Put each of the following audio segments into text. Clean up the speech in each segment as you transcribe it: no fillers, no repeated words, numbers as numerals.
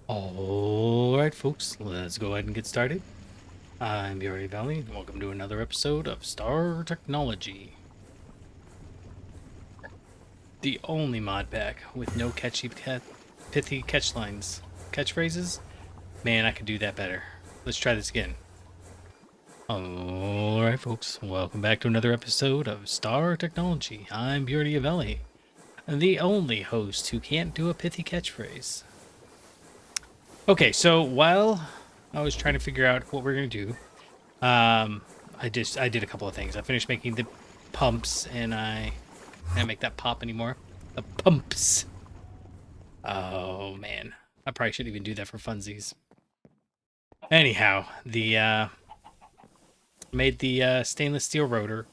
Alright, folks, let's go ahead and get started. I'm Yuri Valley, and welcome to another episode of Star Technology. The only mod pack with no pithy catchphrases. Man, I could do that better. Let's try this again. Alright, folks, welcome back to another episode of Star Technology. I'm Yuri Valley, the only host who can't do a pithy catchphrase. Okay, so while I was trying to figure out what we're gonna do, I did a couple of things. I finished making the pumps, and I can't make that pop anymore. The pumps. Oh man, I probably shouldn't even do that for funsies. Anyhow, the made the stainless steel rotor,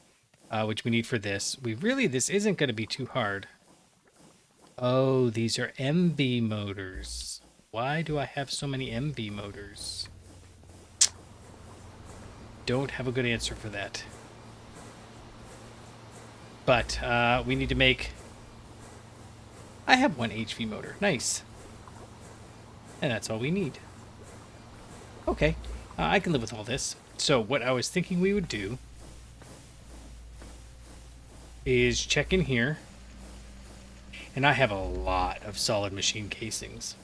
which we need for this. This isn't going to be too hard. Oh, these are MV motors. Why do I have so many MV motors? Don't have a good answer for that. But we need to make... I have one HV motor. Nice. And that's all we need. Okay. I can live with all this. So what I was thinking we would do is check in here. And I have a lot of solid machine casings.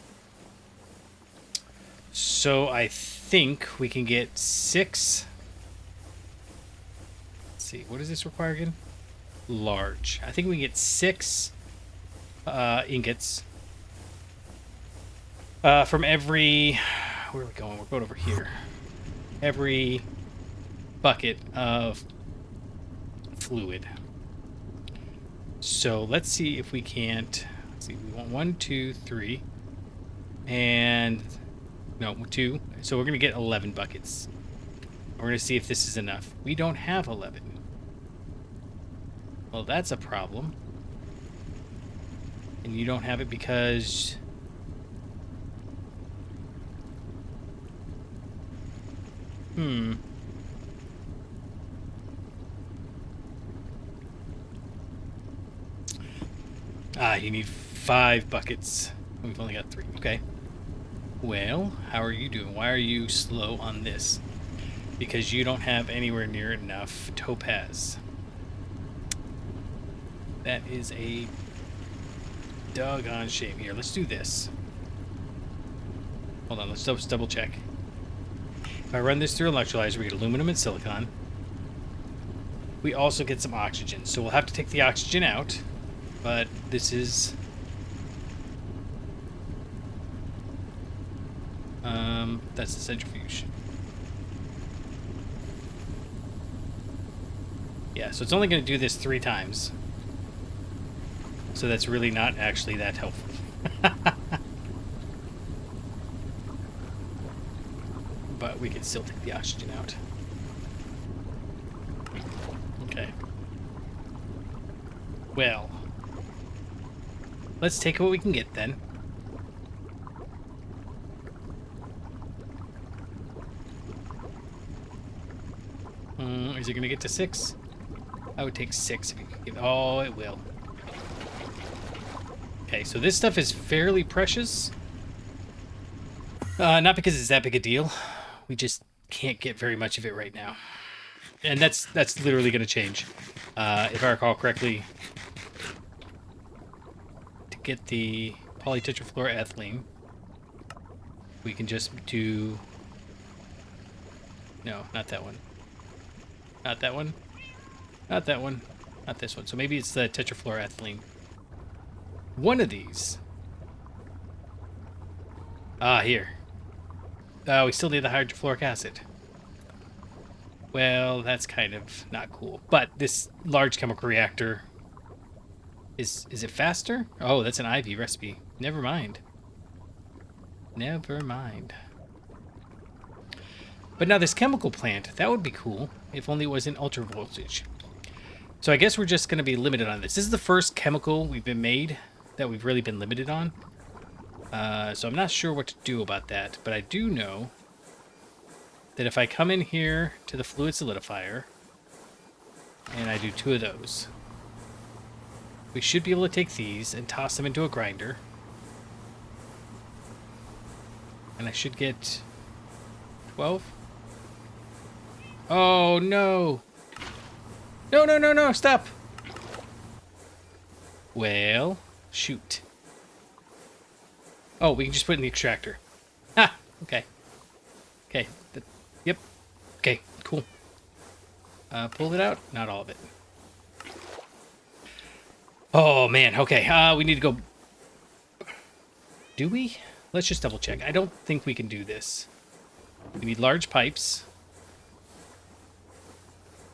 So I think we can get 6... Let's see. What does this require again? Large. I think we can get 6 ingots from every... Where are we going? We're going over here. Every bucket of fluid. So let's see if we can't... Let's see. We want 1, 2, 3. And... No, 2. So we're going to get 11 buckets. We're going to see if this is enough. We don't have 11. Well, that's a problem. And you don't have it because... you need 5 buckets. We've only got 3. Okay. Well, how are you doing? Why are you slow on this? Because you don't have anywhere near enough topaz. That is a doggone shame. Here, let's do this. Hold on, let's double check. If I run this through electrolyzer, we get aluminum and silicon. We also get some oxygen, so we'll have to take the oxygen out. But this is... that's the centrifuge. Yeah, so it's only going to do this 3 times. So that's really not actually that helpful. But we can still take the oxygen out. Okay. Well, let's take what we can get then. Is it going to get to 6? I would take 6 if you could give... Oh, it will. Okay, so this stuff is fairly precious. Not because it's that big a deal. We just can't get very much of it right now. And that's literally going to change. If I recall correctly, to get the polytetrafluoroethylene, we can just do... No, not that one. Not that one. Not that one. Not this one. So maybe it's the tetrafluoroethylene. One of these. Here. We still need the hydrofluoric acid. Well, that's kind of not cool. But this large chemical reactor... Is it faster? Oh, that's an IV recipe. Never mind. Never mind. But now this chemical plant, that would be cool if only it was in ultra voltage. So I guess we're just going to be limited on this. This is the first chemical we've been made that we've really been limited on. So I'm not sure what to do about that, but I do know that if I come in here to the fluid solidifier and I do 2 of those, we should be able to take these and toss them into a grinder. And I should get 12. Oh, no. No, no, no, no, stop. Well, shoot. Oh, we can just put it in the extractor. Ah, okay. Okay. Yep. Okay, cool. Pull it out. Not all of it. Oh, man. Okay, we need to go... Do we? Let's just double check. I don't think we can do this. We need large pipes.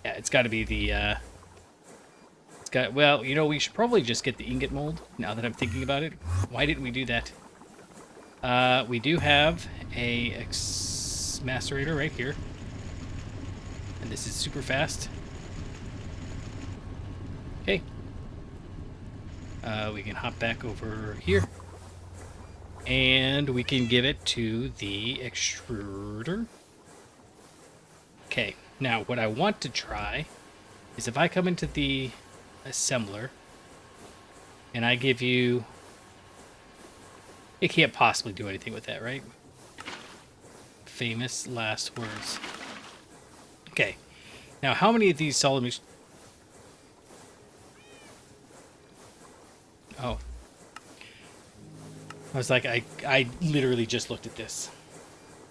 Yeah, it's got to be the... Well, you know, we should probably just get the ingot mold, now that I'm thinking about it. Why didn't we do that? We do have a macerator right here. And this is super fast. Okay. We can hop back over here. And we can give it to the extruder. Okay, now what I want to try is if I come into the assembler and I give you... It can't possibly do anything with that, right? Famous last words. Okay, now how many of these solid... Oh. I was like, I literally just looked at this.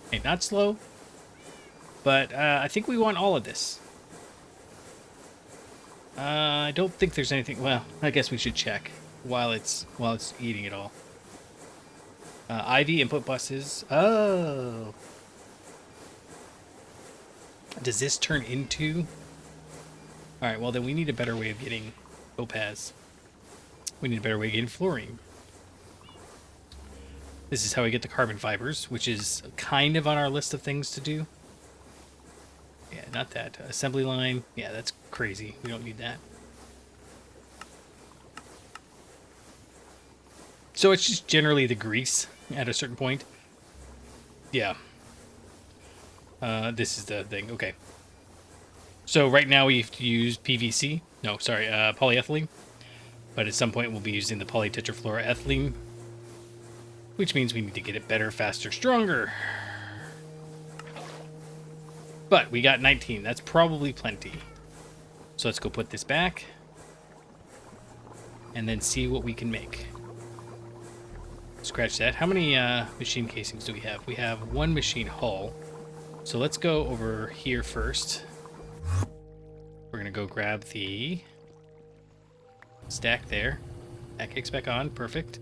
Okay, not slow, but I think we want all of this. I don't think there's anything... Well, I guess we should check while it's eating it all. IV input buses. Oh. Does this turn into... Alright, well then we need a better way of getting topaz. We need a better way of getting fluorine. This is how we get the carbon fibers, which is kind of on our list of things to do. Yeah, not that. Assembly line. Yeah, that's crazy. We don't need that. So it's just generally the grease at a certain point. Yeah. This is the thing. Okay. So right now we have to use PVC. No, sorry, polyethylene. But at some point we'll be using the polytetrafluoroethylene, which means we need to get it better, faster, stronger. But we got 19. That's probably plenty. So let's go put this back and then see what we can make. Scratch that. How many machine casings do we have? We have one machine hull. So let's go over here first. We're going to go grab the stack there. That kicks back on. Perfect.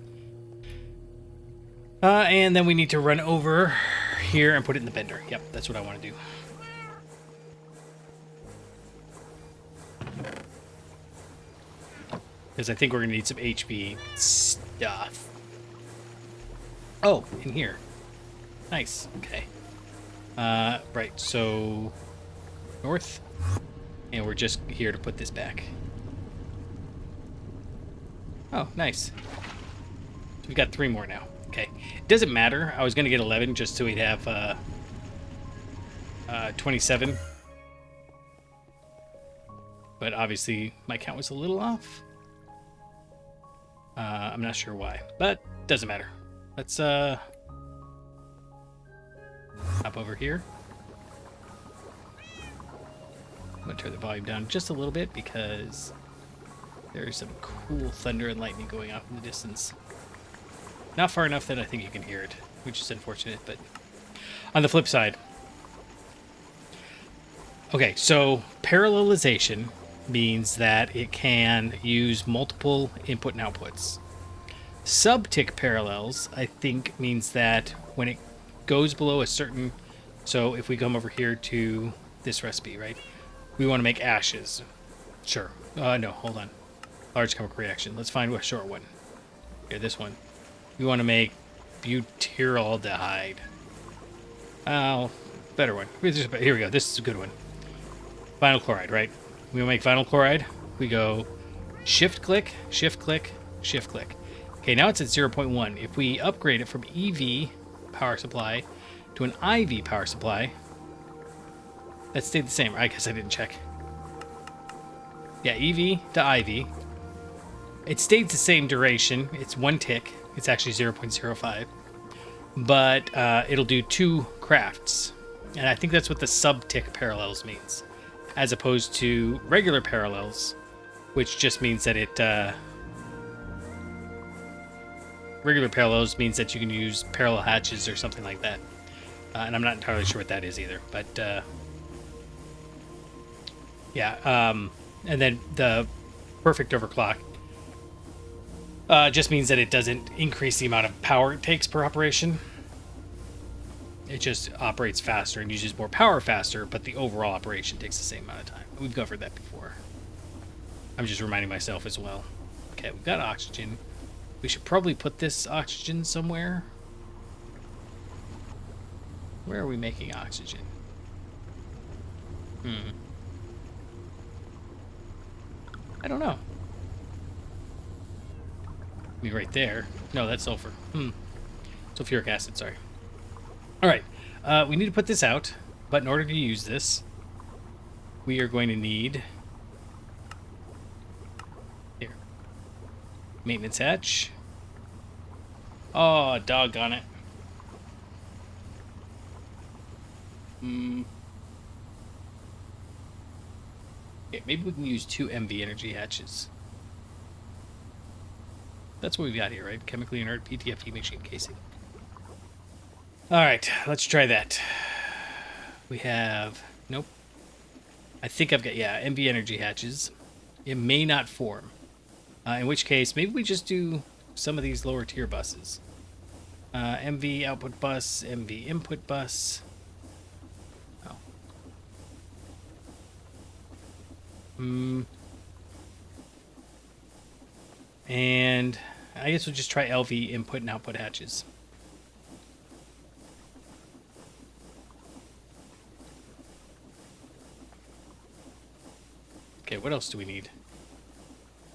And then we need to run over here and put it in the bender. Yep, that's what I want to do. Because I think we're going to need some HB stuff. Oh, in here. Nice. Okay. Right, so north. And we're just here to put this back. Oh, nice. So we've got 3 more now. Okay. It doesn't matter. I was going to get 11 just so we'd have 27. But obviously my count was a little off. I'm not sure why, but doesn't matter. Let's hop over here. I'm going to turn the volume down just a little bit because there's some cool thunder and lightning going off in the distance. Not far enough that I think you can hear it, which is unfortunate, but on the flip side. Okay, so parallelization means that it can use multiple input and outputs. Subtick parallels, I think, means that when it goes below a certain... So if we come over here to this recipe, right? We want to make ashes. Sure. No, hold on. Large chemical reaction. Let's find a short one. Here, this one. We want to make butyraldehyde. Oh, better one. Here we go. This is a good one. Vinyl chloride, right? We want to make vinyl chloride. We go shift click, shift click, shift click. Okay, now it's at 0.1. If we upgrade it from EV power supply to an IV power supply, that stayed the same. I guess I didn't check. Yeah, EV to IV. It stayed the same duration. It's 1 tick. It's actually 0.05. but it'll do 2 crafts. And I think that's what the sub-tick parallels means, as opposed to regular parallels, which just means that it... regular parallels means that you can use parallel hatches or something like that. And I'm not entirely sure what that is either, but... yeah, and then the perfect overclock just means that it doesn't increase the amount of power it takes per operation. It just operates faster and uses more power faster, but the overall operation takes the same amount of time. We've covered that before. I'm just reminding myself as well. Okay, we've got oxygen. We should probably put this oxygen somewhere. Where are we making oxygen? I don't know. Maybe right there. No, that's sulfur. Sulfuric acid, sorry. Alright, we need to put this out, but in order to use this, we are going to need... Here. Maintenance hatch. Oh, doggone it. Okay, maybe we can use 2 MV energy hatches. That's what we've got here, right? Chemically inert PTFE machine casing. Alright, let's try that. We have... Nope. I think I've got, yeah, MV energy hatches. It may not form. In which case, maybe we just do some of these lower tier buses. MV output bus, MV input bus. Oh. And I guess we'll just try LV input and output hatches. Okay, what else do we need?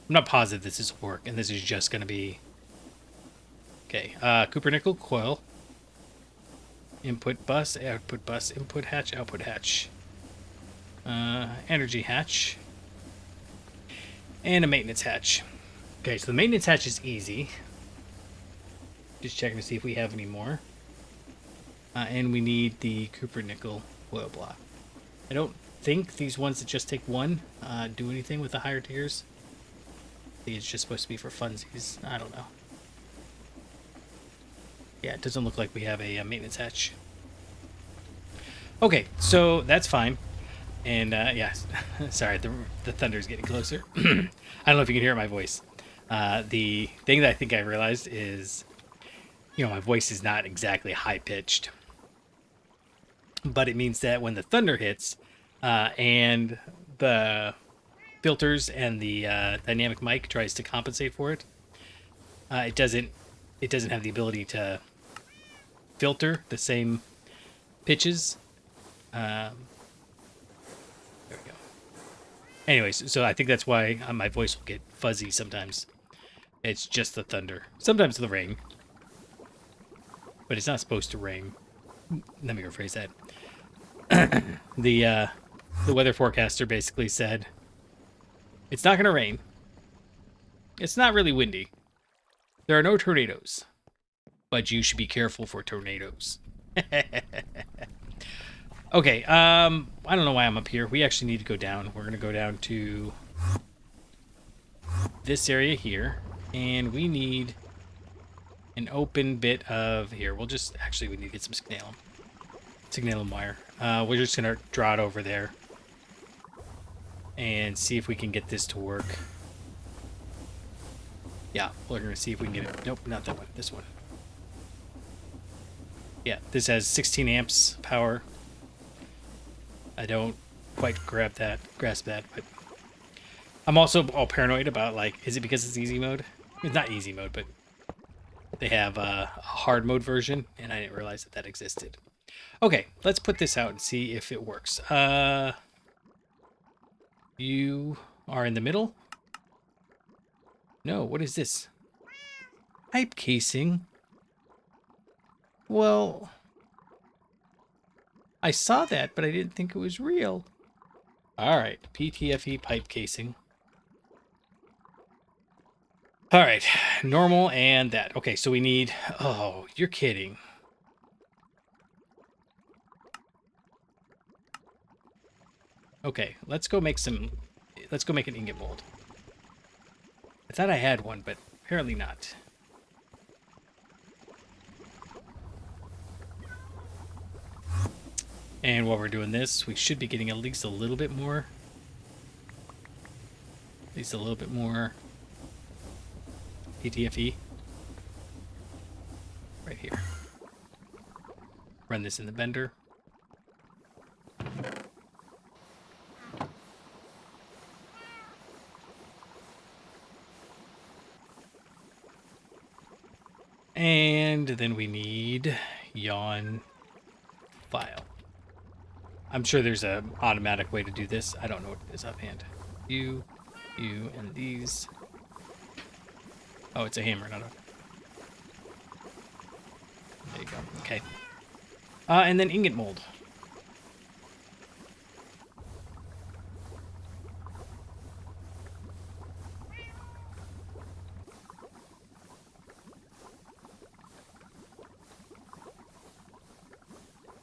I'm not positive this is work, and this is just going to be... Okay, Cooper nickel coil. Input bus, input hatch, output hatch. Energy hatch. And a maintenance hatch. Okay, so the maintenance hatch is easy. Just checking to see if we have any more. And we need the Cooper nickel coil block. I don't think these ones that just take 1 do anything with the higher tiers. I think it's just supposed to be for funsies. I don't know. Yeah, it doesn't look like we have a maintenance hatch. Okay, so that's fine. And yeah, sorry, the thunder's getting closer. I don't know if you can hear my voice. The thing that I think I realized is, you know, my voice is not exactly high-pitched. But it means that when the thunder hits, and the filters and the dynamic mic tries to compensate for it, it doesn't have the ability to filter the same pitches. There we go. Anyways, so I think that's why my voice will get fuzzy sometimes. It's just the thunder. Sometimes the rain. But it's not supposed to rain. Let me rephrase that. The weather forecaster basically said, it's not going to rain. It's not really windy. There are no tornadoes. But you should be careful for tornadoes. Okay, I don't know why I'm up here. We actually need to go down. We're going to go down to this area here. And we need an open bit of... Here, we'll just... Actually, we need to get some signalum wire. We're just going to draw it over there. And see if we can get this to work. Yeah, we're going to see if we can get it. Nope, not that one. This one. Yeah, this has 16 amps power. I don't quite grasp that, but I'm also all paranoid about, like, is it because it's easy mode? It's not easy mode, but they have a hard mode version, and I didn't realize that existed. Okay, let's put this out and see if it works. You are in the middle? No, what is this? Pipe casing? Well, I saw that, but I didn't think it was real. Alright, PTFE pipe casing. Alright, normal and that. Okay, so we need... Oh, you're kidding. Okay, let's go make an ingot mold. I thought I had one, but apparently not. And while we're doing this, we should be getting at least a little bit more. At least a little bit more PTFE. Right here. Run this in the bender. And then we need yawn file. I'm sure there's an automatic way to do this. I don't know what it is offhand. You, and these. Oh, it's a hammer, not a... There you go. Okay. And then ingot mold.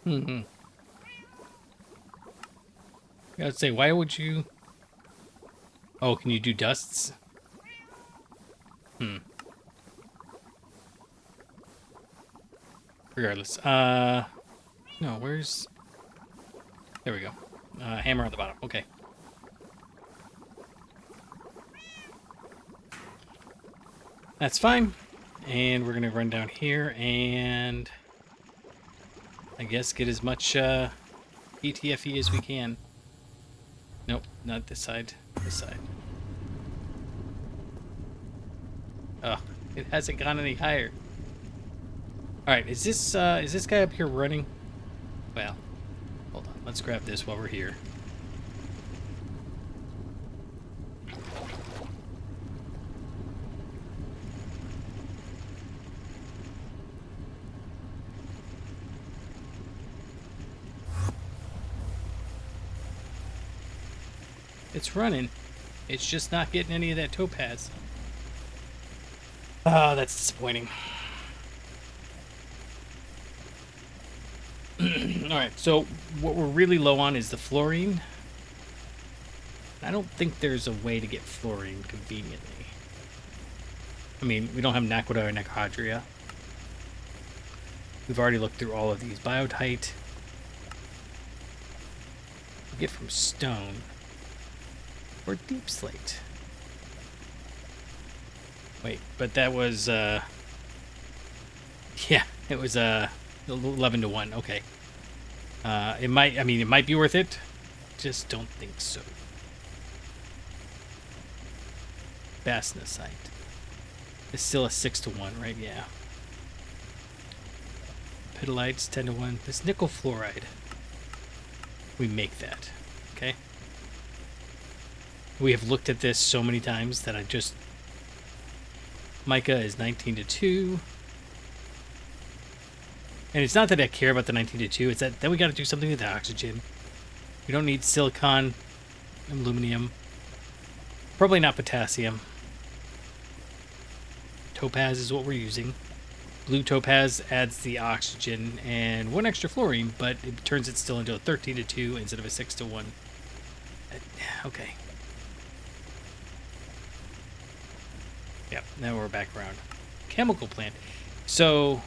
I gotta say, why would you... Oh, can you do dusts? Regardless. No, where's... There we go. Hammer on the bottom. Okay. That's fine. And we're gonna run down here and... I guess get as much ETFE as we can. Nope, not this side. This side. Oh, it hasn't gone any higher. All right, is this guy up here running? Well, hold on. Let's grab this while we're here. It's running. It's just not getting any of that topaz. Oh, that's disappointing. Alright, so what we're really low on is the fluorine. I don't think there's a way to get fluorine conveniently. I mean, we don't have Naquita or Necrohydria. We've already looked through all of these. Biotite. We get from stone. Or deep slate. Wait, but that was, yeah, it was, 11 to 1. Okay. It might be worth it. Just don't think so. Bastnasite. It's still a 6 to 1, right? Yeah. Pitolites, 10 to 1. This nickel fluoride. We make that. Okay. We have looked at this so many times that I just... Mica is 19 to 2. And it's not that I care about the 19 to 2. It's that then we got to do something with the oxygen. We don't need silicon, aluminum. Probably not potassium. Topaz is what we're using. Blue topaz adds the oxygen and 1 extra fluorine, but it turns it still into a 13 to 2 instead of a 6 to 1. Okay. Yep, now we're back around. Chemical plant. So,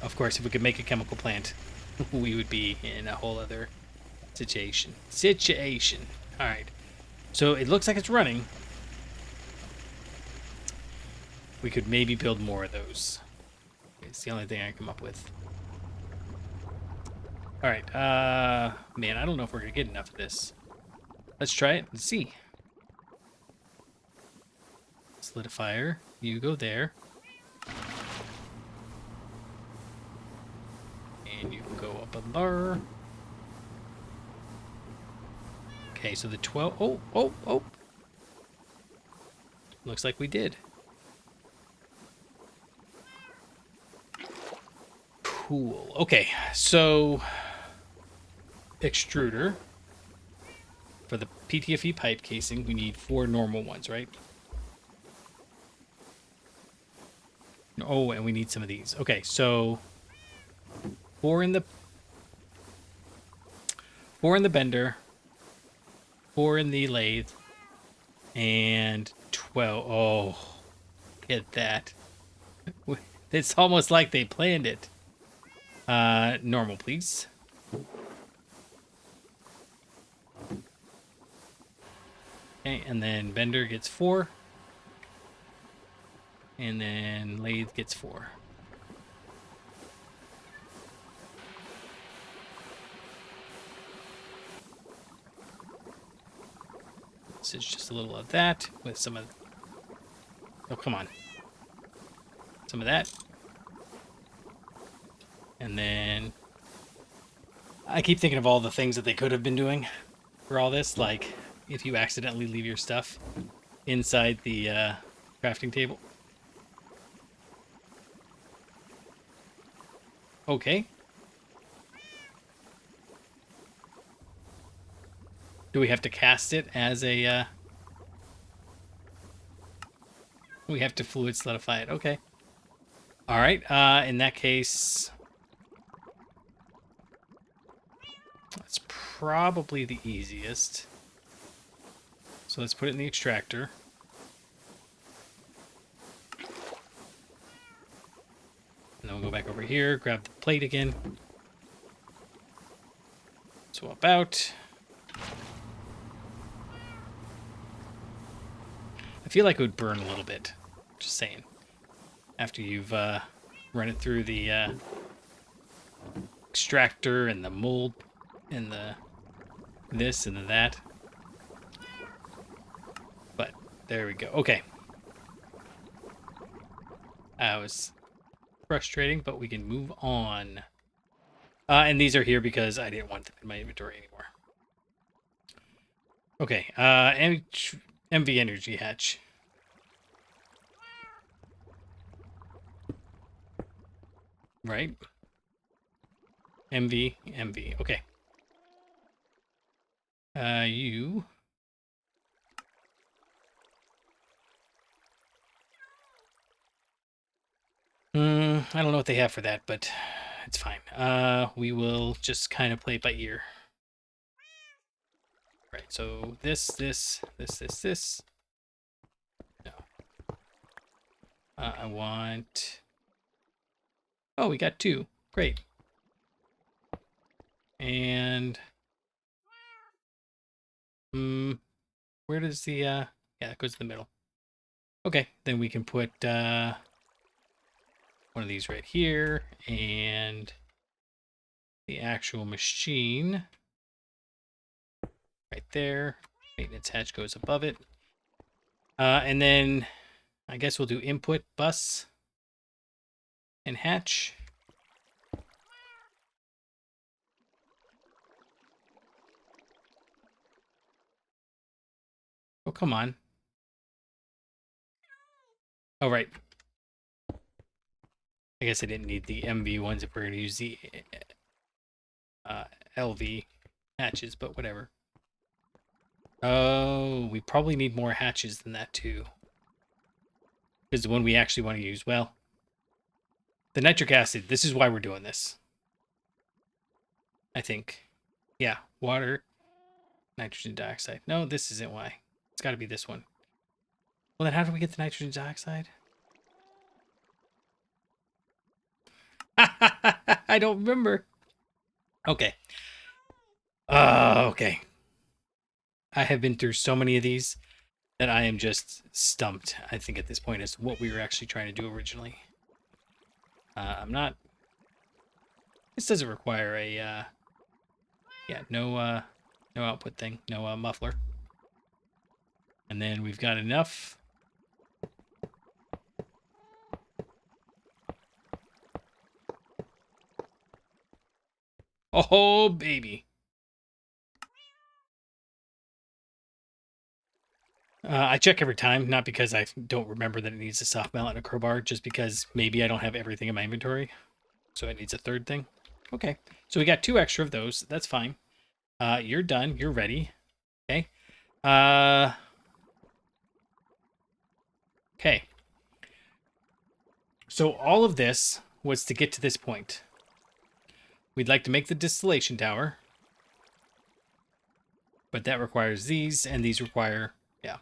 of course, if we could make a chemical plant, we would be in a whole other situation. Alright. So, it looks like it's running. We could maybe build more of those. It's the only thing I can come up with. Alright, man, I don't know if we're going to get enough of this. Let's try it and see. Solidifier, you go there. And you can go up a bar. Okay, so the 12... Oh! Looks like we did. Cool. Okay, so... Extruder. For the PTFE pipe casing, we need 4 normal ones, right? Oh, and we need some of these. Okay, so 4 in the... 4 in the bender, 4 in the lathe, and 12. Oh, get that. It's almost like they planned it. Normal, please. Okay, and then bender gets 4. And then lathe gets 4. This is just a little of that with some of... Oh, come on. Some of that. And then... I keep thinking of all the things that they could have been doing for all this. Like, if you accidentally leave your stuff inside the crafting table. Okay. Do we have to cast it as a... We have to fluid solidify it. Okay. All right. In that case... That's probably the easiest. So let's put it in the extractor. And then we'll go back over here, grab the plate again. Swap out. I feel like it would burn a little bit. Just saying. After you've run it through the extractor and the mold and the this and the that. But there we go. Okay. That was frustrating, but we can move on. And these are here because I didn't want them in my inventory anymore. Okay. MV energy hatch. Right. MV. Okay. You. I don't know what they have for that, but it's fine. We will just kind of play it by ear. Right, so this. No. I want... Oh, we got 2. Great. And... where does the... Yeah, it goes to the middle. Okay, then we can put one of these right here, and the actual machine right there. Maintenance hatch goes above it. And then I guess we'll do input bus and hatch. Oh, come on. Oh, right. I guess I didn't need the MV ones if we're going to use the LV hatches, but whatever. Oh, we probably need more hatches than that, too. Because the one we actually want to use, well, the nitric acid, this is why we're doing this. I think. Yeah, water, nitrogen dioxide. No, this isn't why. It's got to be this one. Well, then how do we get the nitrogen dioxide? I don't remember. Okay. Okay. I have been through so many of these that I am just stumped, I think, at this point, as to what we were actually trying to do originally. I'm not... This doesn't require a... Yeah, no output thing. No muffler. And then we've got enough... Oh, baby. I check every time, not because I don't remember that it needs a soft mallet and a crowbar, just because maybe I don't have everything in my inventory. So it needs a third thing. Okay, so we got 2 extra of those. That's fine. You're done. You're ready. Okay. Okay. So all of this was to get to this point. We'd like to make the distillation tower. But that requires these, and these require, yeah.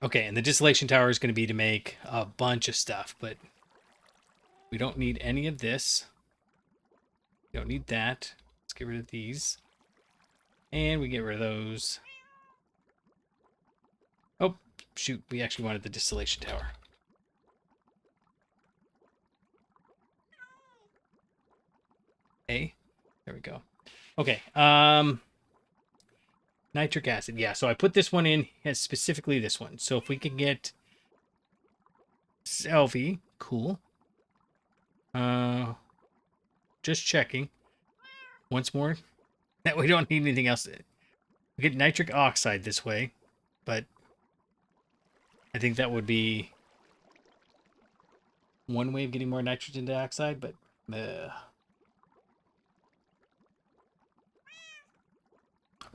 Okay, and the distillation tower is going to be to make a bunch of stuff, but we don't need any of this. We don't need that. Let's get rid of these. And we get rid of those. Oh, shoot, we actually wanted the distillation tower. A. There we go. Okay, nitric acid. Yeah, so I put this one in as specifically this one. So if we can get Selvi, cool. Just checking. Once more. That we don't need anything else. We get nitric oxide this way, but I think that would be one way of getting more nitrogen dioxide, but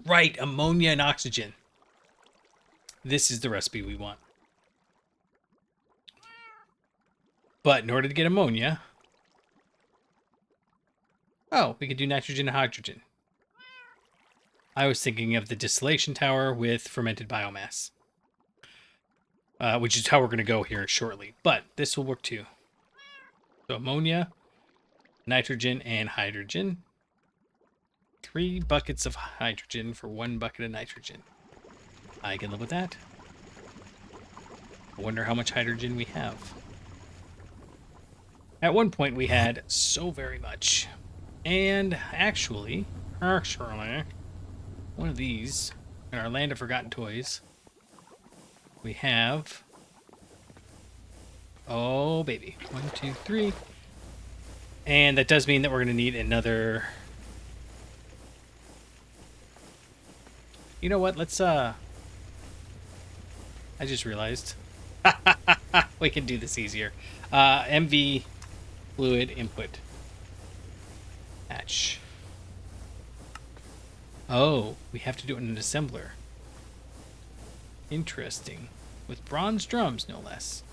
right, ammonia and oxygen. This is the recipe we want. But in order to get ammonia, oh, we could do nitrogen and hydrogen. I was thinking of the distillation tower with fermented biomass, which is how we're going to go here shortly. But this will work too. So ammonia, nitrogen, and hydrogen. 3 buckets of hydrogen for 1 bucket of nitrogen. I can live with that. I wonder how much hydrogen we have. At one point we had so very much. And actually, one of these, in our land of forgotten toys, we have, oh baby, 1, 2, 3. And that does mean that we're going to need another, you know what, let's, I just realized, we can do this easier. MV fluid input hatch. Oh, we have to do it in an assembler. Interesting. With bronze drums, no less.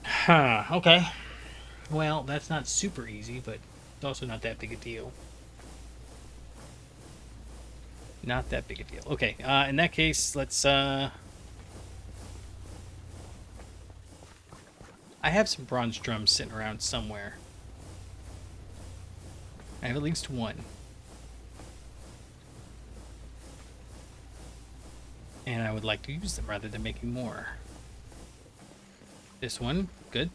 Huh, okay. Well, that's not super easy, but it's also not that big a deal. Not that big a deal. Okay, in that case, let's, I have some bronze drums sitting around somewhere. I have at least one. And I would like to use them rather than making more. This one, good.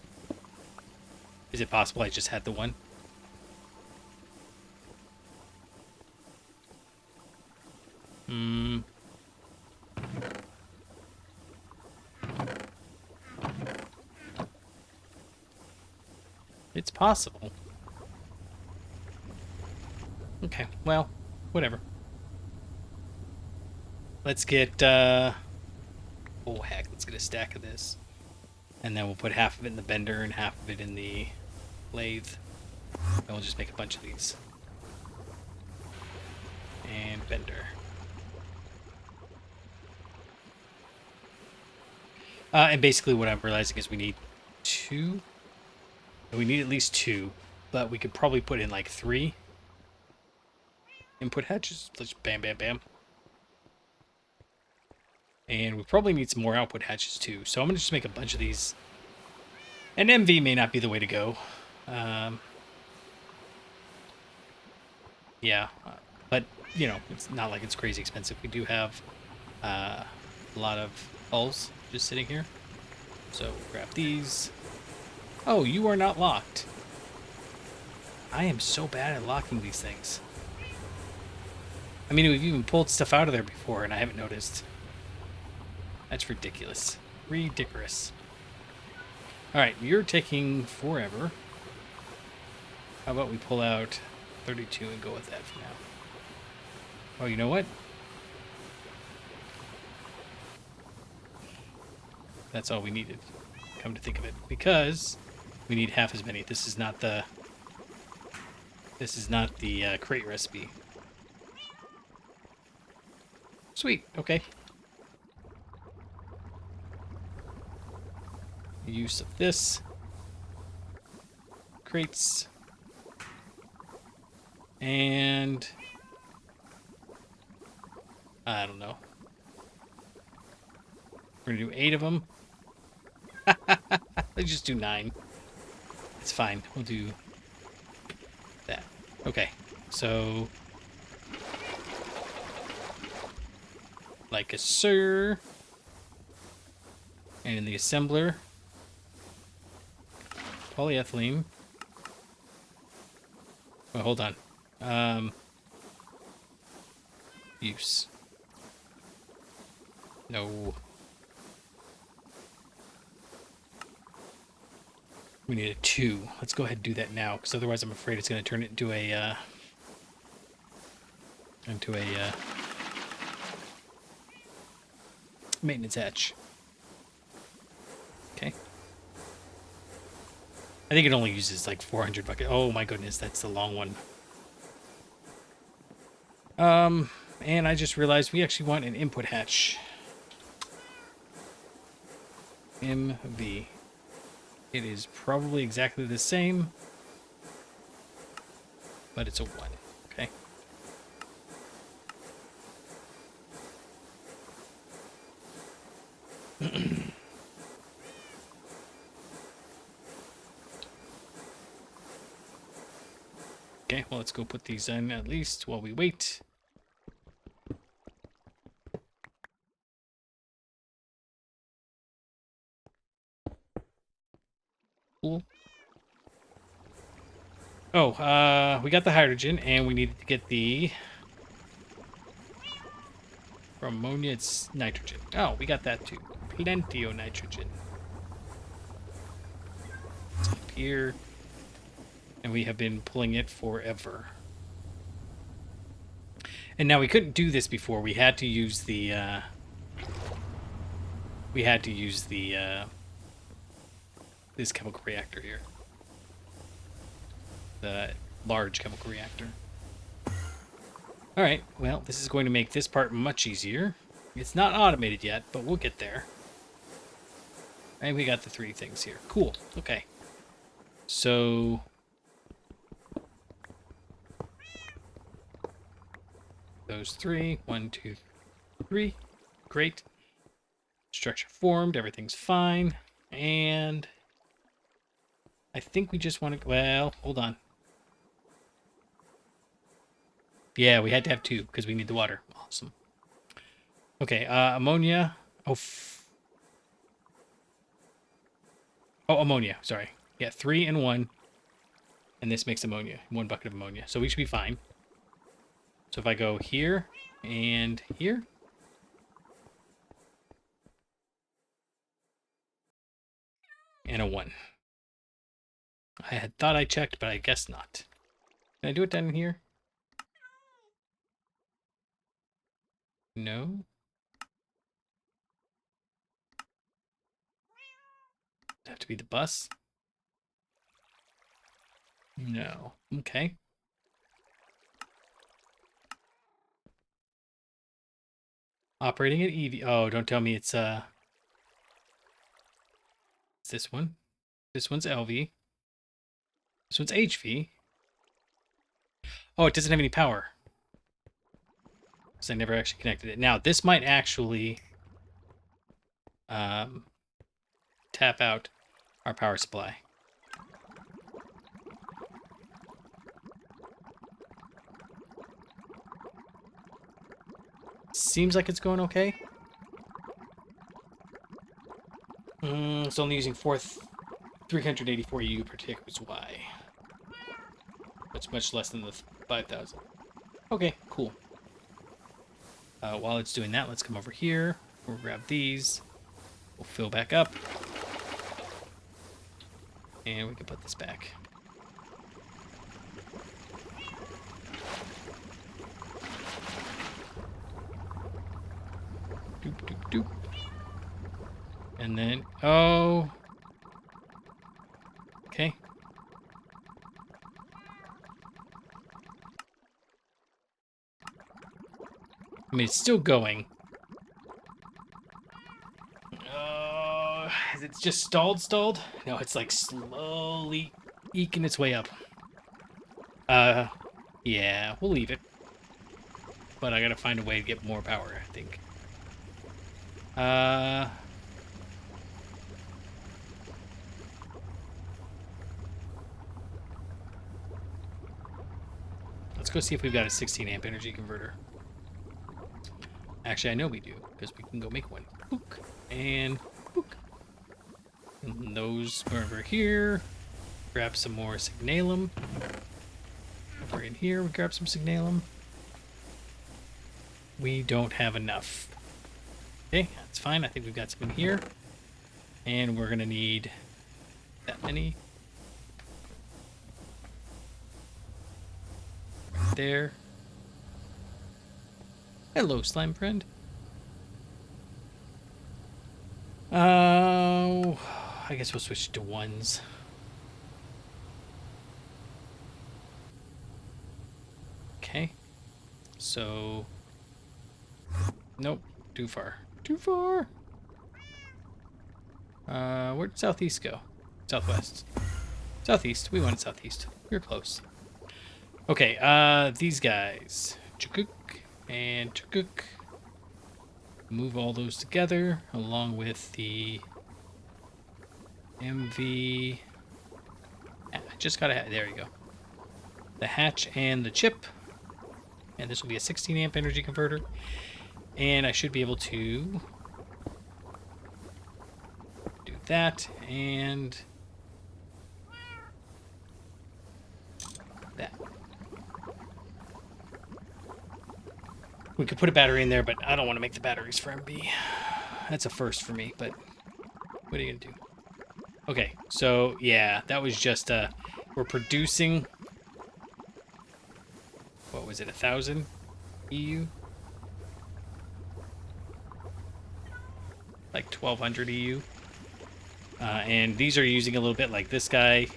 Is it possible I just had the one? It's possible. Okay, well, whatever. Let's get, oh heck, let's get a stack of this. And then we'll put half of it in the bender and half of it in the lathe. And we'll just make a bunch of these. And bender. And basically what I'm realizing is we need 2. We need at least 2, but we could probably put in like 3 input hatches. Let's bam, bam, bam. And we probably need some more output hatches too. So I'm going to just make a bunch of these. And MV may not be the way to go. Yeah, but, you know, it's not like it's crazy expensive. We do have a lot of hulls just sitting here. So grab these. Oh, you are not locked. I am so bad at locking these things. I mean, we've even pulled stuff out of there before and I haven't noticed. That's ridiculous. Ridiculous. Alright, you're taking forever. How about we pull out 32 and go with that for now? Oh, you know what? That's all we needed, come to think of it. Because we need half as many. This is not the crate recipe. Sweet, okay. Use of this. Crates. And I don't know. We're gonna do 8 of them. Let's just do 9. It's fine. We'll do that. Okay. So, like a sir. And in the assembler, polyethylene. Oh, hold on. Use. No. We need a 2. Let's go ahead and do that now, because otherwise I'm afraid it's going to turn it into a maintenance hatch. Okay. I think it only uses like 400 buckets. Oh my goodness, that's the long one. And I just realized we actually want an input hatch. MV. It is probably exactly the same, but it's a 1. Okay. Okay, well, let's go put these in at least while we wait. Cool. Oh, we got the hydrogen, and we needed to get the... From ammonia, it's nitrogen. Oh, we got that too. Plenty of nitrogen. It's up here. And we have been pulling it forever. And now we couldn't do this before. We had to use the, this chemical reactor here. The large chemical reactor. Alright, well, this is going to make this part much easier. It's not automated yet, but we'll get there. And we got the 3 things here. Cool. Okay. So... those 3. 1, 2, 3. Great. Structure formed. Everything's fine. And... I think we just want to... Well, hold on. Yeah, we had to have 2 because we need the water. Awesome. Okay, ammonia. Oh, ammonia. Sorry. Yeah, 3 and 1. And this makes ammonia. 1 bucket of ammonia. So we should be fine. So if I go here and here. And a 1. I had thought I checked, but I guess not. Can I do it down in here? No. Does it have to be the bus? No. Okay. Operating at EV. Oh, don't tell me it's this one. This one's LV. This one's HV. Oh, it doesn't have any power. Because I never actually connected it. Now, this might actually tap out our power supply. Seems like it's going okay. It's only using 384 U per tick, which is why. It's much less than the 5,000. Okay, cool. While it's doing that, let's come over here. We'll grab these. We'll fill back up. And we can put this back. Doop, doop, doop. And then, oh. Okay. I mean, it's still going. Is it just stalled? No, it's like slowly eking its way up. Yeah, we'll leave it. But I gotta find a way to get more power, I think. Let's go see if we've got a 16 amp energy converter. Actually, I know we do, because we can go make one. Book. And book. And those are over here. Grab some more signalum. Over in here, we grab some signalum. We don't have enough. Okay, that's fine. I think we've got some in here. And we're going to need that many. There. Hello, slime friend. Oh, I guess we'll switch to ones. Okay. So, nope, too far. Too far. Where'd southeast go? Southwest. Southeast. We wanted southeast. We were close. Okay, these guys. Chukuk and Chukuk. Move all those together along with the MV. I just got a there you go. The hatch and the chip. And this will be a 16 amp energy converter. And I should be able to do that and that. We could put a battery in there, but I don't want to make the batteries for MB. That's a first for me, but what are you gonna do? Okay, so yeah, that was just we're producing, what was it, 1,000 EU? Like 1,200 EU. And these are using a little bit, like this guy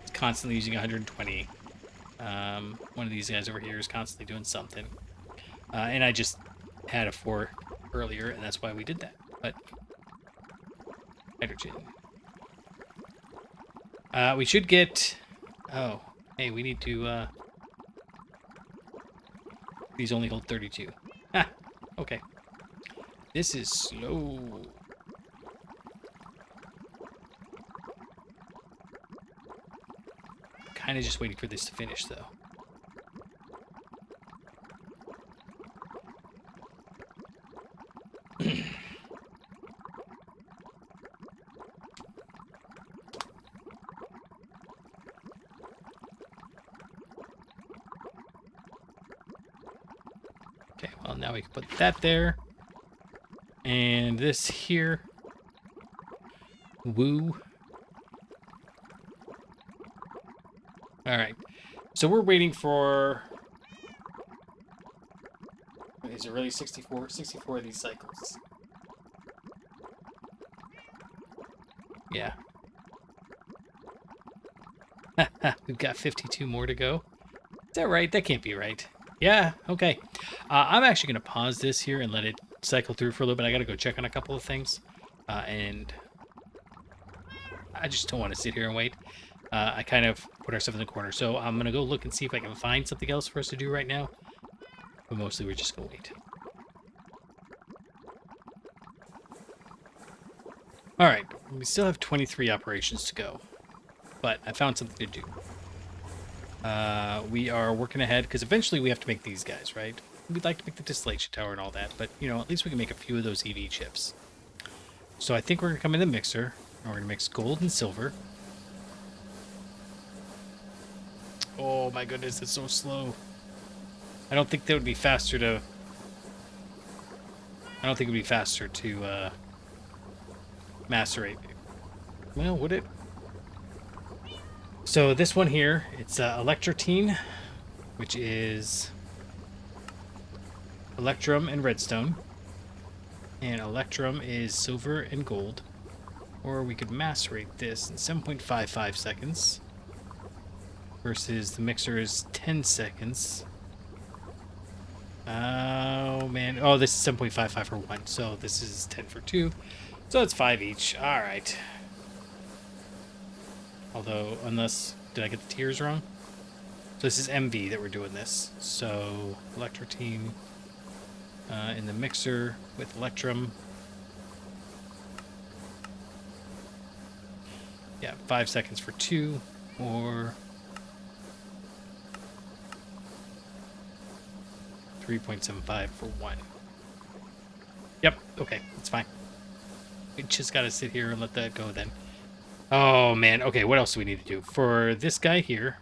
is constantly using 120. One of these guys over here is constantly doing something. And I just had a 4 earlier, and that's why we did that. But hydrogen. We should get... Oh, hey, we need to... These only hold 32. Ah, okay. This is slow. Kind of just waiting for this to finish, though. Okay, well, now we can put that there. And this here. Woo. All right. So we're waiting for... Is it really 64? 64 of these cycles. Yeah. We've got 52 more to go. Is that right? That can't be right. Yeah, okay. I'm actually going to pause this here and let it cycle through for a little bit. I got to go check on a couple of things. And I just don't want to sit here and wait. I kind of put ourselves in the corner. So I'm going to go look and see if I can find something else for us to do right now. But mostly we're just going to wait. All right. We still have 23 operations to go. But I found something to do. We are working ahead because eventually we have to make these guys, right? We'd like to make the distillation tower and all that, but, you know, at least we can make a few of those EV chips. So I think we're going to come in the mixer, and we're going to mix gold and silver. Oh my goodness, it's so slow. I don't think that would be faster to... I don't think it would be faster to macerate. Well, would it? So this one here, it's electrotine, which is electrum and redstone. And electrum is silver and gold. Or we could macerate this in 7.55 seconds. Versus the mixer is 10 seconds. Oh, man. Oh, this is 7.55 for 1. So this is 10 for 2. So it's 5 each. All right. Although, unless... Did I get the tiers wrong? this is MV that we're doing this. So Electro Team in the mixer with Electrum. Yeah, 5 seconds for 2, or 3.75 for 1. Yep, okay, it's fine. We just gotta sit here and let that go then. Oh man, okay, what else do we need to do? For this guy here,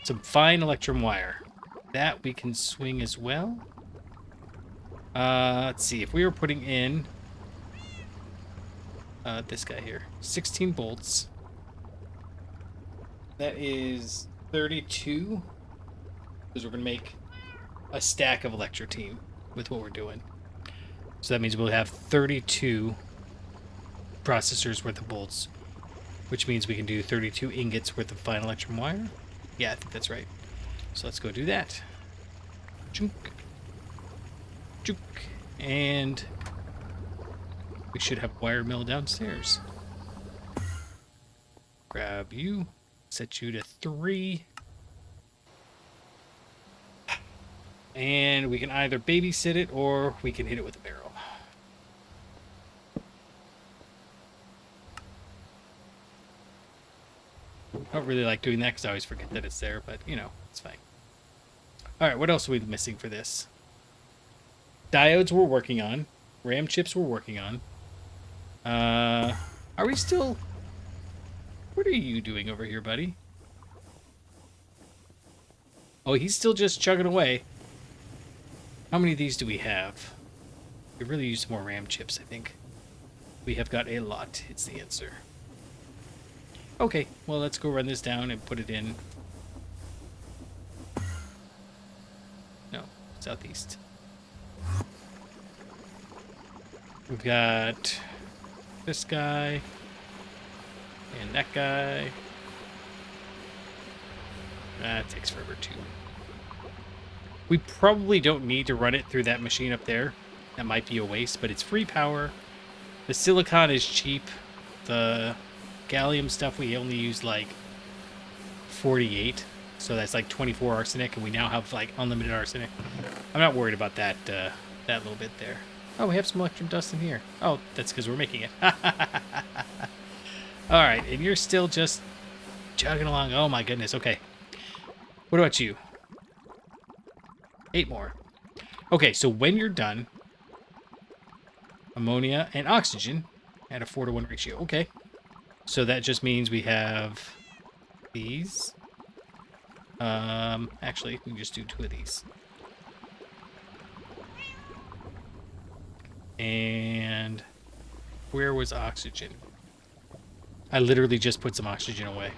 some fine electrum wire. That we can swing as well. Let's see, if we were putting in this guy here, 16 bolts. That is 32, because we're gonna make a stack of electro team with what we're doing. So that means we'll have 32 processors worth of bolts, which means we can do 32 ingots worth of fine electrum wire. Yeah, I think that's right. So let's go do that. Chunk. Chunk. And we should have wire mill downstairs. Grab you. Set you to 3. And we can either babysit it or we can hit it with a barrel. I don't really like doing that because I always forget that it's there, but you know, it's fine. Alright, what else are we missing for this? Diodes we're working on. RAM chips we're working on. Are we still... What are you doing over here, buddy? Oh, he's still just chugging away. How many of these do we have? We really use more RAM chips, I think. We have got a lot, it's the answer. Okay, well, let's go run this down and put it in... No, southeast. We've got this guy and that guy. That takes forever too. We probably don't need to run it through that machine up there. That might be a waste, but it's free power. The silicon is cheap. The gallium stuff, we only use like 48. So that's like 24 arsenic, and we now have like unlimited arsenic. I'm not worried about that that little bit there. Oh, we have some electrum dust in here. Oh, that's because we're making it. Alright, and you're still just chugging along. Oh my goodness, okay. What about you? 8 more. Okay, so when you're done, ammonia and oxygen at a 4-to-1 ratio. Okay. So that just means we have these. Actually, we can just do 2 of these. And where was oxygen? I literally just put some oxygen away.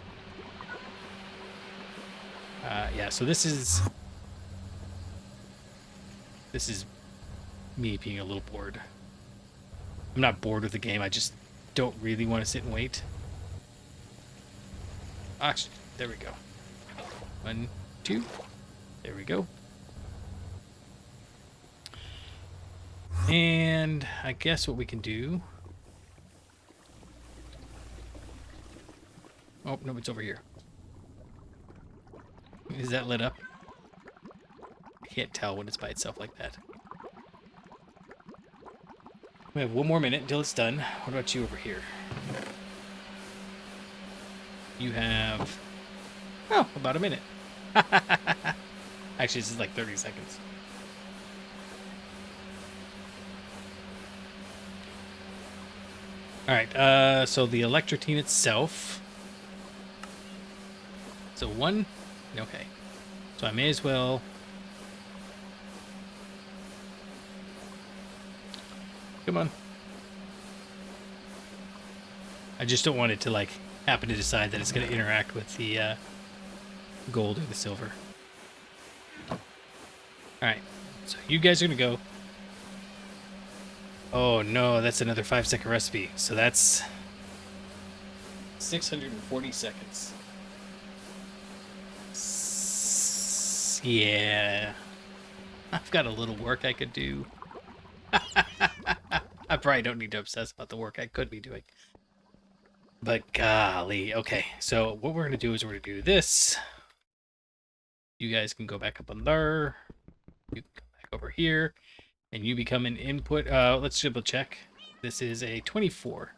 Yeah, so this is me being a little bored. I'm not bored with the game, I just don't really want to sit and wait. Oxygen, there we go. 1, 2, there we go. And I guess what we can do... Oh, no, it's over here. Is that lit up? I can't tell when it's by itself like that. We have 1 more minute until it's done. What about you over here? You have... Oh, about a minute. Actually, this is like 30 seconds. Alright, so the electrotine itself... So 1... Okay. So I may as well... Come on. I just don't want it to, like, happen to decide that it's going to interact with the gold or the silver. Alright. So you guys are going to go... Oh no, that's another 5-second recipe. So that's 640 seconds. Yeah. I've got a little work I could do. I probably don't need to obsess about the work I could be doing. But golly, okay. So what we're going to do is we're going to do this. You guys can go back up on there. You can go back over here. And you become an input. Let's double check. This is a 24.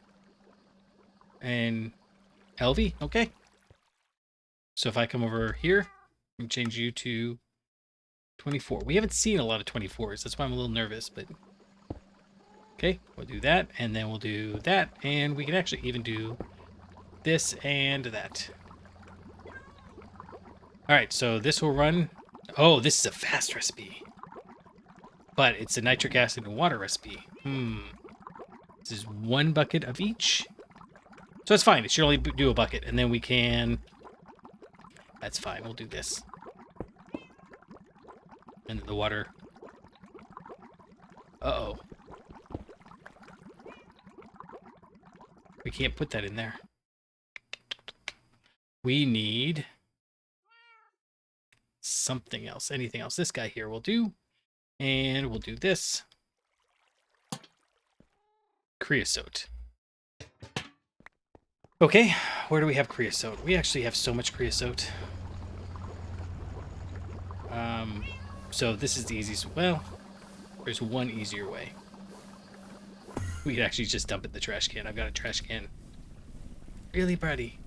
And LV, okay. So if I come over here and change you to 24. We haven't seen a lot of 24s. That's why I'm a little nervous, but okay, we'll do that, and then we'll do that, and we can actually even do this and that. All right, so this will run. Oh, this is a fast recipe, but it's a nitric acid and water recipe. This is 1 bucket of each. So it's fine. It should only do a bucket, and then we can... That's fine. We'll do this. And the water... Uh-oh. We can't put that in there. We need... something else. Anything else. This guy here will do. And we'll do this. Creosote. Okay, where do we have creosote? We actually have so much creosote. So this is the easiest. Well, there's one easier way. We could actually just dump it in the trash can. I've got a trash can. Really, buddy?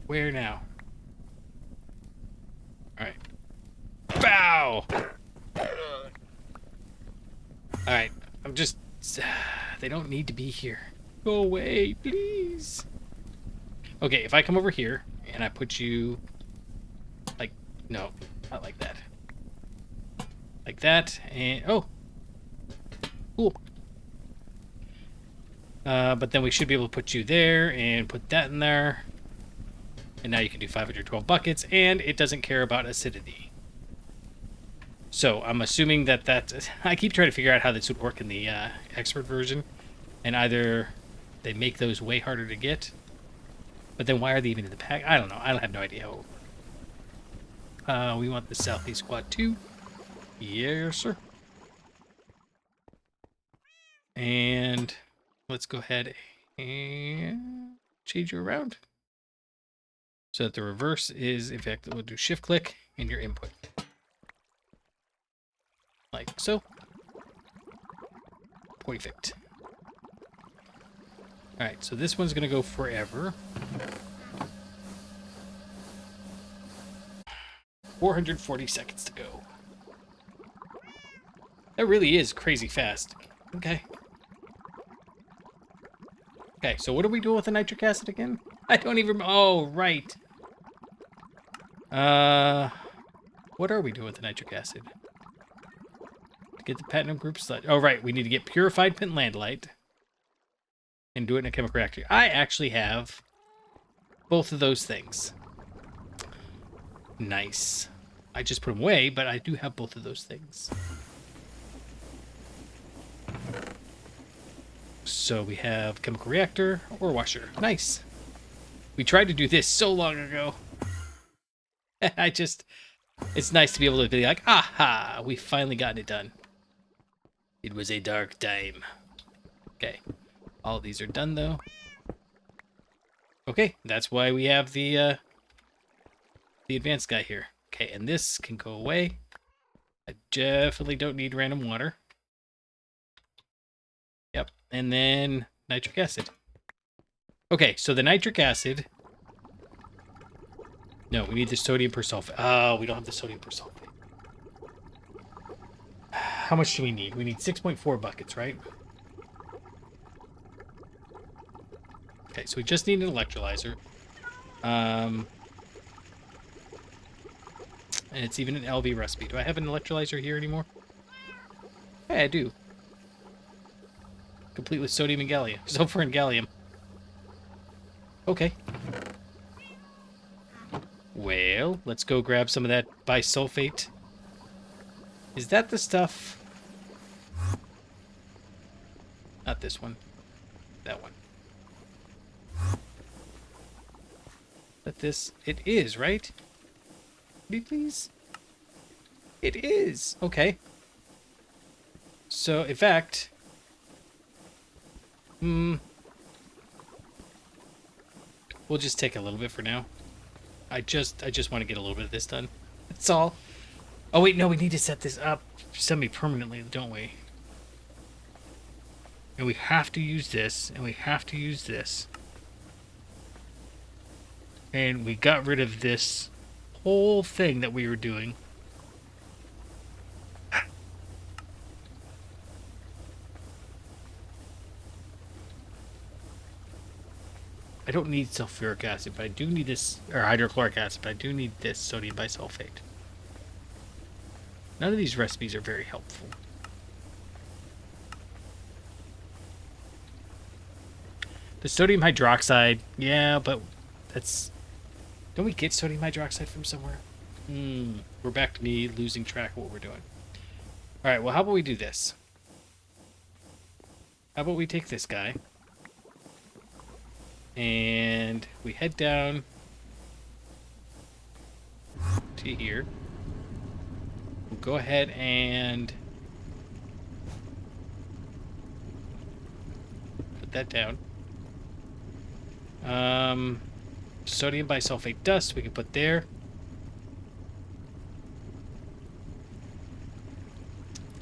Where now? Alright. Bow! Alright, I'm just... They don't need to be here. Go away, please. Okay, if I come over here and I put you... Like, no, not like that. Like that, and... Oh! Cool. But then we should be able to put you there and put that in there. And now you can do 512 buckets, and it doesn't care about acidity. So I'm assuming that I keep trying to figure out how this would work in the expert version, and either they make those way harder to get, but then why are they even in the pack? I don't know. I have no idea how. We want the southeast quad too. Yes, sir. And let's go ahead and change you around. So that the reverse is, in fact, we'll do shift click in your input. Like so. Perfect. Alright, so this one's going to go forever. 440 seconds to go. That really is crazy fast. Okay. Okay, so what are we doing with the nitric acid again? I don't even... Oh, right. What are we doing with the nitric acid? To get the platinum group sludge. Oh, right. We need to get purified pentlandite and do it in a chemical reactor. I actually have both of those things. Nice. I just put them away, but I do have both of those things. So we have chemical reactor or washer. Nice. We tried to do this so long ago. It's nice to be able to be like, aha, we finally gotten it done. It was a dark time. Okay. All of these are done, though. Okay, that's why we have the advanced guy here. Okay, and this can go away. I definitely don't need random water. Yep, and then nitric acid. Okay, so the nitric acid... No, we need the sodium persulfate. Oh, we don't have the sodium persulfate. How much do we need? We need 6.4 buckets, right? Okay, so we just need an electrolyzer. And it's even an LV recipe. Do I have an electrolyzer here anymore? Hey, I do. Complete with sodium and gallium. Sulfur and gallium. Okay. Well, let's go grab some of that bisulfate. Is that the stuff? Not this one. That one. But this... It is, right? Would you please? It is! Okay. So, in fact... We'll just take a little bit for now. I just want to get a little bit of this done. That's all. Oh wait, no, we need to set this up semi-permanently, don't we? And we have to use this, and we have to use this. And we got rid of this whole thing that we were doing. I don't need sulfuric acid, but I do need this, or hydrochloric acid, but I do need this sodium bisulfate. None of these recipes are very helpful. The sodium hydroxide, yeah, but that's... Don't we get sodium hydroxide from somewhere? We're back to me losing track of what we're doing. Alright, well, how about we do this? How about we take this guy, and we head down to here. We'll go ahead and put that down. Sodium bisulfate dust we can put there.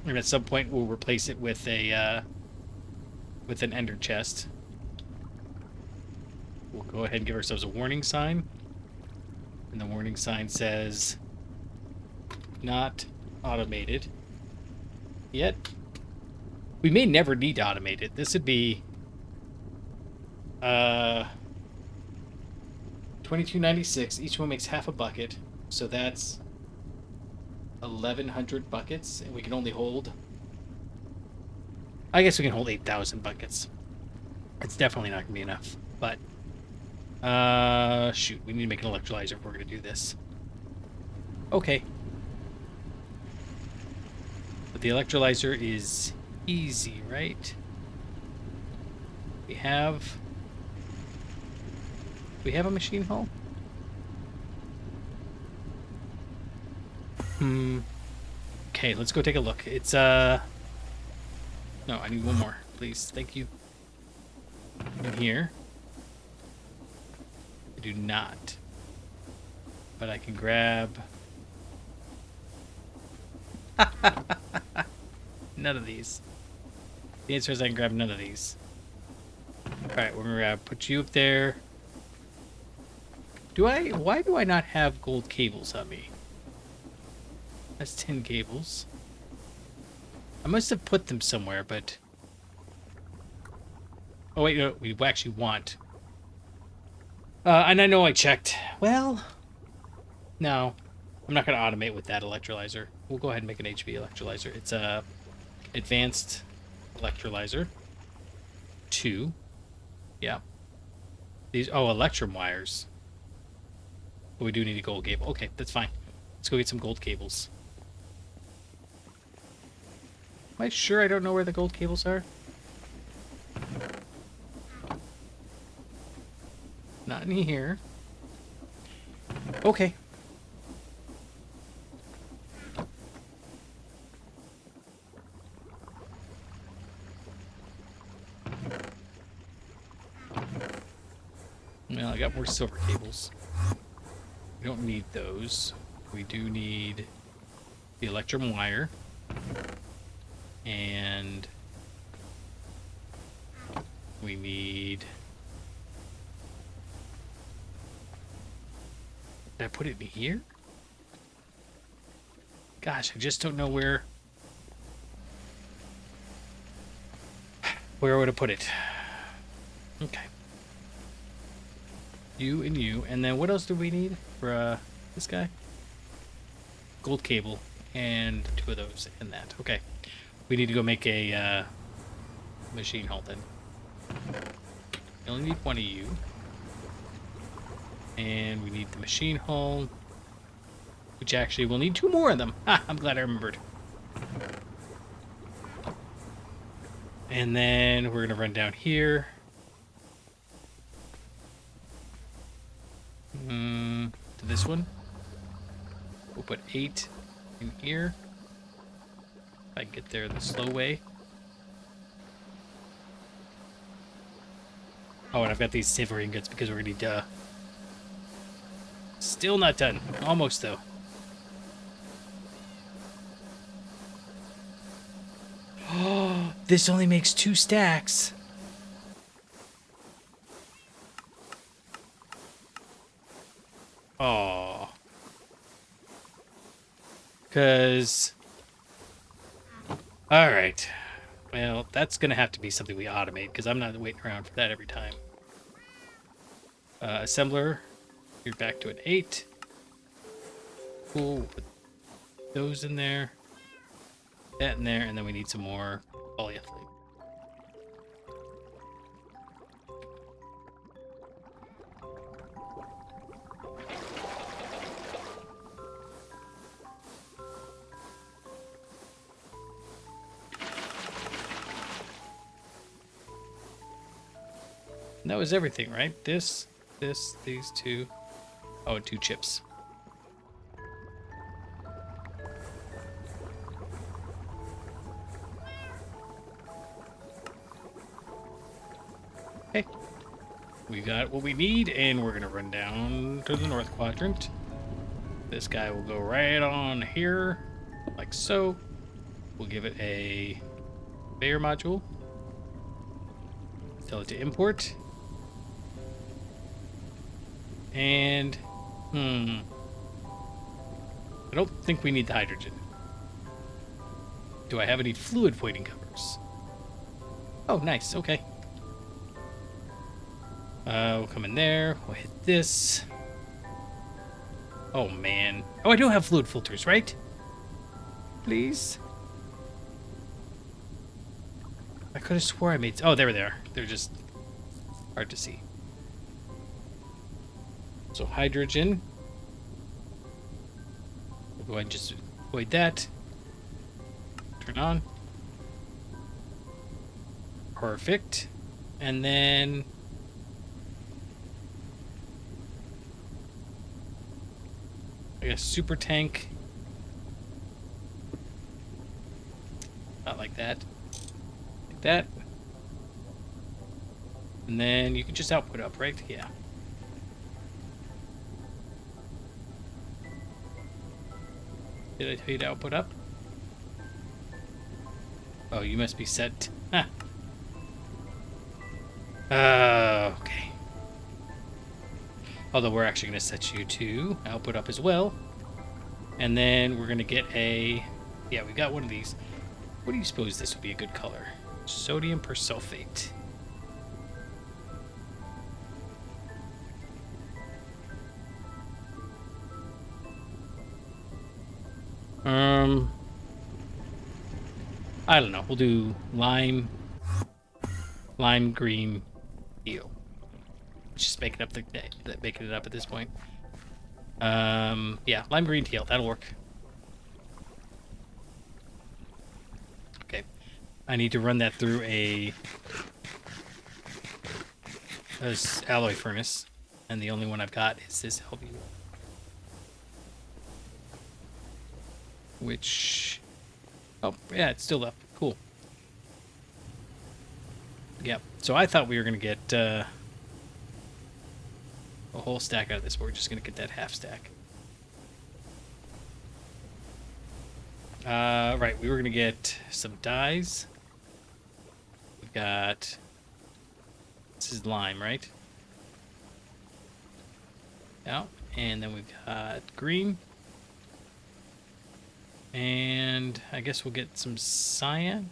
And at some point we'll replace it with a with an ender chest. We'll go ahead and give ourselves a warning sign. And the warning sign says not automated yet. We may never need to automate it. This would be $22.96. Each one makes half a bucket, so that's 1,100 buckets, and we can only hold... I guess we can hold 8,000 buckets. It's definitely not going to be enough, but... shoot, we need to make an electrolyzer if we're going to do this. Okay. But the electrolyzer is easy, right? We have a machine hull? Okay, let's go take a look. It's, no, I need one more, please. Thank you. In here. I do not. But I can grab... none of these. The answer is I can grab none of these. Alright, we're gonna put you up there. Why do I not have gold cables on me? That's 10 cables. I must have put them somewhere, but... Oh wait, no, we actually want... and I know I checked. Well... No. I'm not going to automate with that electrolyzer. We'll go ahead and make an HV electrolyzer. It's a... Advanced electrolyzer. 2. Yeah. These... Oh, electrum wires. But we do need a gold cable. Okay, that's fine. Let's go get some gold cables. Am I sure I don't know where the gold cables are? Not in here. Okay. Well, I got more silver cables. We don't need those. We do need the electrum wire. And we need... Did I put it in here? Gosh, I just don't know where I would have put it. Okay. You and you. And then what else do we need for this guy? Gold cable and 2 of those and that. Okay. We need to go make a machine hull then. We only need 1 of you. And we need the machine hull, which actually we'll need 2 more of them. Ah, I'm glad I remembered. And then we're going to run down here. To this one. We'll put 8 in here. If I can get there the slow way. Oh, and I've got these savory ingots because we're gonna need, still not done. Almost, though. Oh, this only makes 2 stacks. Oh. Because... Alright. Well, that's going to have to be something we automate, because I'm not waiting around for that every time. Assembler, you're back to an 8. Cool. Put those in there. That in there, and then we need some more polyethylene. And that was everything, right? This, these 2. Oh, and 2 chips. Okay. We got what we need, and we're going to run down to the north quadrant. This guy will go right on here, like so. We'll give it a conveyor module. Tell it to import. And, I don't think we need the hydrogen. Do I have any fluid voiding covers? Oh, nice. Okay. We'll come in there. We'll hit this. Oh, man. Oh, I do have fluid filters, right? Please? I could have swore I made... Oh, there they are. They're just hard to see. So hydrogen. We'll go ahead and just avoid that. Turn on. Perfect. And then... I guess super tank. Not like that. Like that. And then you can just output up, right? Yeah. Did I tell you to output up? Oh, you must be set. Ah. Okay. Although we're actually going to set you to output up as well. And then we're going to get a... Yeah, we got one of these. What do you suppose this would be a good color? Sodium persulfate. I don't know. We'll do lime green teal. Just making it up at this point. Yeah, lime green teal. That'll work. Okay. I need to run that through a alloy furnace, and the only one I've got is this LV. Which... Oh, yeah, it's still up. Cool. Yeah, so I thought we were going to get a whole stack out of this, but we're just going to get that half stack. Right, we were going to get some dyes. We've got... This is lime, right? Yeah, and then we've got green. And I guess we'll get some cyan.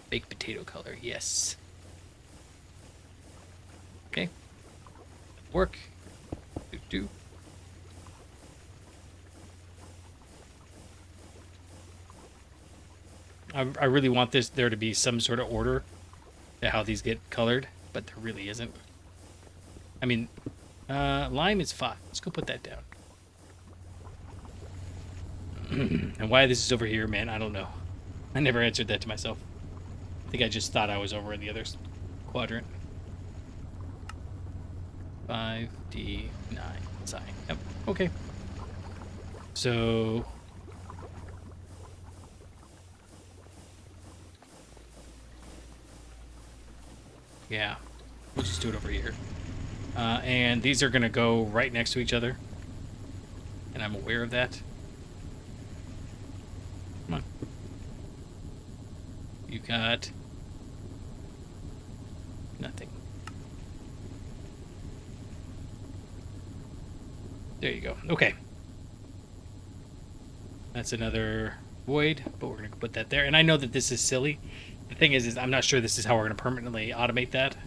Baked potato color, yes. Okay. Work. Do. I really want there to be some sort of order to how these get colored, but there really isn't. I mean, lime is 5. Let's go put that down. And why this is over here, man, I don't know. I never answered that to myself. I think I just thought I was over in the other quadrant. 5D9 sign. Yep. Okay. So... Yeah. We'll just do it over here. And these are going to go right next to each other. And I'm aware of that. Come on. You got... nothing. There you go. Okay. That's another void, but we're going to put that there. And I know that this is silly. The thing is I'm not sure this is how we're going to permanently automate that.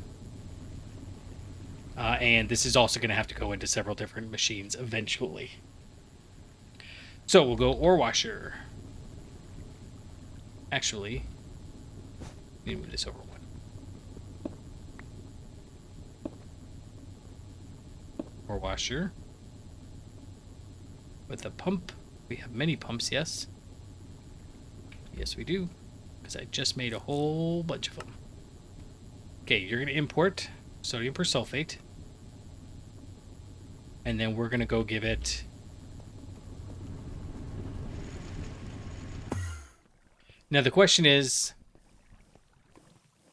And this is also going to have to go into several different machines eventually. So we'll go ore washer. Actually, let me move this over one. Ore washer. With a pump. We have many pumps, yes. Yes, we do. Because I just made a whole bunch of them. Okay, you're going to import sodium persulfate. And then we're going to go give it... Now the question is...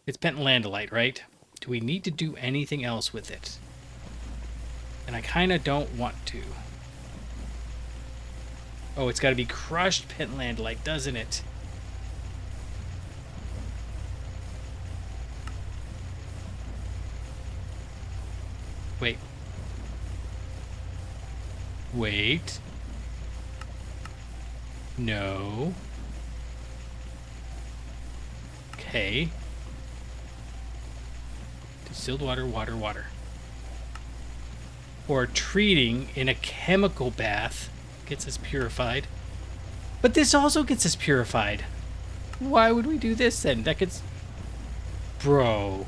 It's pentlandolite, right? Do we need to do anything else with it? And I kind of don't want to. Oh, it's got to be crushed pentlandolite, doesn't it? Wait. Wait. No. Okay. Distilled water, water, water. Or treating in a chemical bath gets us purified. But this also gets us purified. Why would we do this then? That gets... Bro.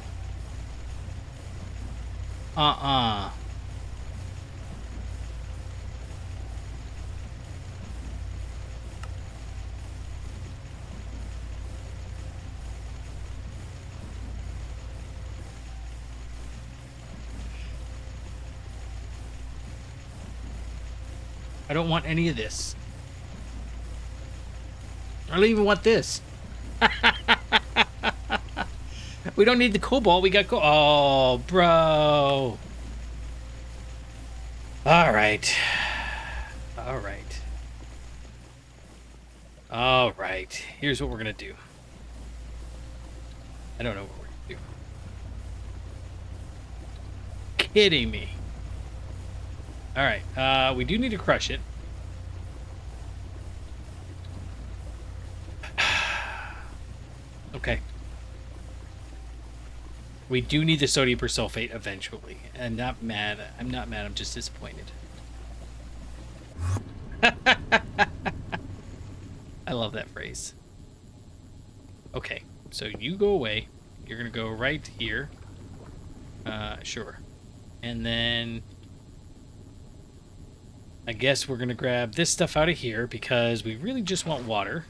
I don't want any of this. I don't even want this. We don't need the cobalt. We got oh, bro. All right. All right. All right. Here's what we're going to do. I don't know what we're going to do. Kidding me. All right. We do need to crush it. Okay. We do need the sodium persulfate eventually. I'm not mad. I'm not mad. I'm just disappointed. I love that phrase. Okay. So you go away. You're going to go right here. Sure. And then... I guess we're going to grab this stuff out of here because we really just want water.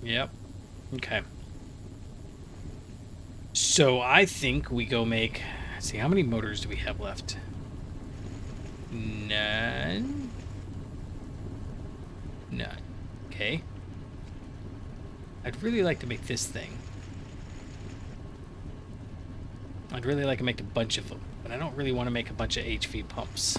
Yep. Okay. So I think we go make... Let's see, how many motors do we have left? None. None. Okay. I'd really like to make this thing. I'd really like to make a bunch of them, but I don't really want to make a bunch of HV pumps.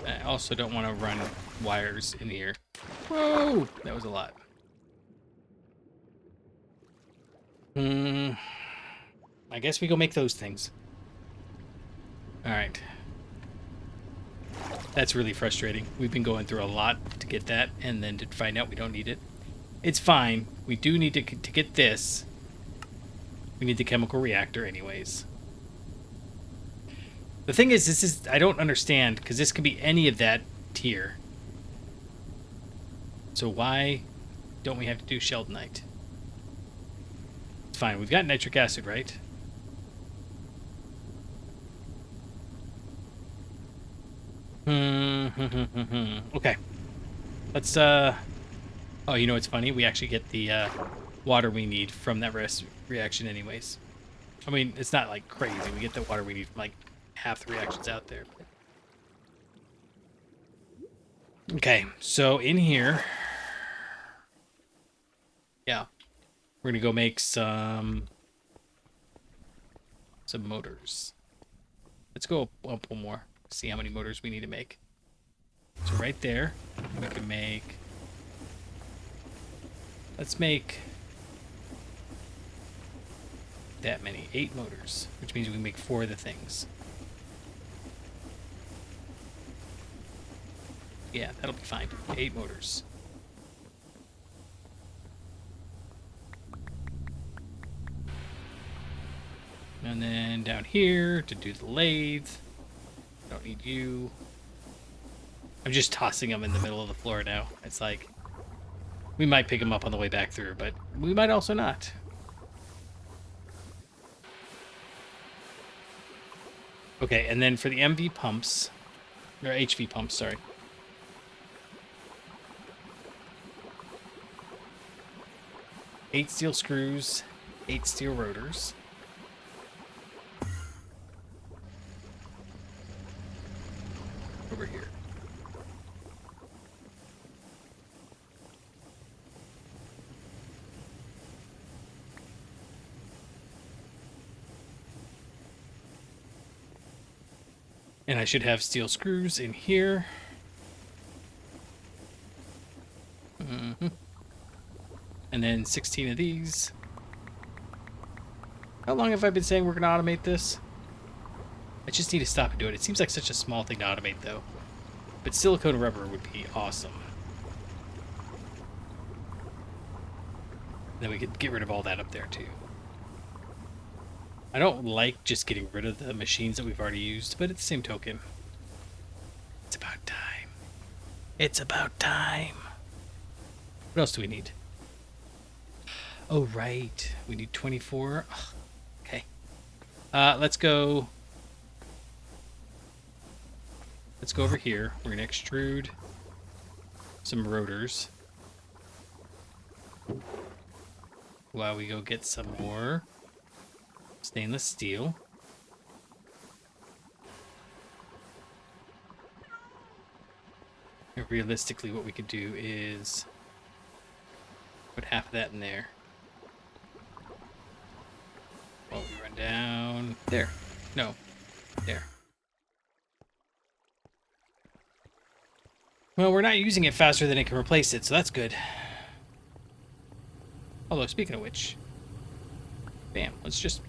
I also don't want to run wires in here. Whoa! That was a lot. I guess we go make those things. Alright. That's really frustrating. We've been going through a lot to get that, and then to find out we don't need it. It's fine. We do need to get this. We need the chemical reactor anyways. The thing is, this is... I don't understand, because this could be any of that tier. So why don't we have to do sheldonite? It's fine. We've got nitric acid, right? Okay. Let's, oh, you know what's funny? We actually get the water we need from that reaction anyways. I mean, it's not, like, crazy. We get the water we need from, like, half the reactions out there. Okay, so in here, yeah, we're gonna go make some motors. Let's go up one more. See how many motors we need to make. So right there, we can make. Let's make that many, 8 motors, which means we can make 4 of the things. Yeah, that'll be fine. 8 motors. And then down here to do the lathe. Don't need you. I'm just tossing them in the middle of the floor now. It's like, we might pick them up on the way back through, but we might also not. Okay, and then for the MV pumps, or HV pumps, sorry. Eight steel screws, 8 steel rotors. Over here. And I should have steel screws in here. And then 16 of these. How long have I been saying we're going to automate this? I just need to stop and do it. It seems like such a small thing to automate, though. But silicone rubber would be awesome. Then we could get rid of all that up there, too. I don't like just getting rid of the machines that we've already used, but at the same token, it's about time. It's about time. What else do we need? Oh, right. We need 24. Ugh. Okay. Let's go. Let's go over here. We're going to extrude some rotors while we go get some more stainless steel. And realistically, what we could do is put half of that in there. While we run down there. No, there. Well, we're not using it faster than it can replace it, so that's good. Although, speaking of which, bam, let's just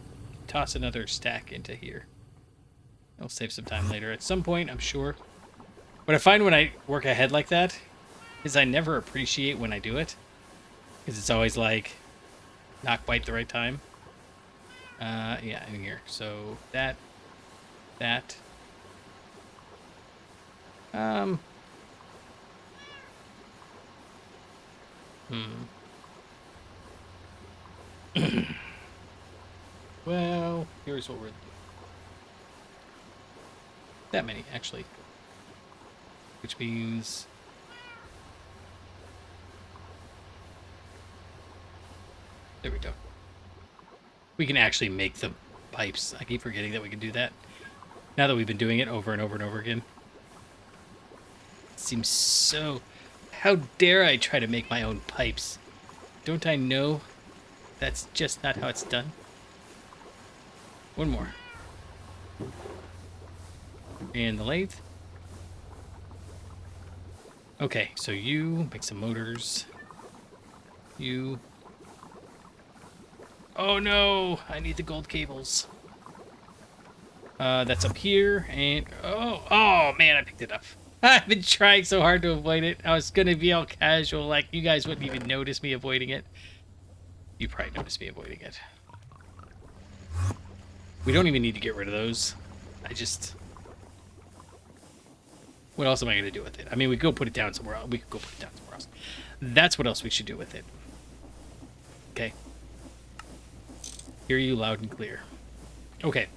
toss another stack into here. It'll save some time later. At some point, I'm sure. What I find when I work ahead like that is I never appreciate when I do it. Because it's always like, not quite the right time. Yeah, in here. So, that. Well, here's what we're doing. That many, actually. Which means... There we go. We can actually make the pipes. I keep forgetting that we can do that. Now that we've been doing it over and over and over again. It seems so... How dare I try to make my own pipes? Don't I know that's just not how it's done? One more. And the lathe. Okay, so you make some motors. You... Oh no! I need the gold cables. That's up here, and... Oh man, I picked it up. I've been trying so hard to avoid it. I was gonna be all casual, like you guys wouldn't even notice me avoiding it. You probably noticed me avoiding it. We don't even need to get rid of those. I just... What else am I gonna do with it? I mean, we could go put it down somewhere else. We could go put it down somewhere else. That's what else we should do with it. Okay. Hear you loud and clear. Okay.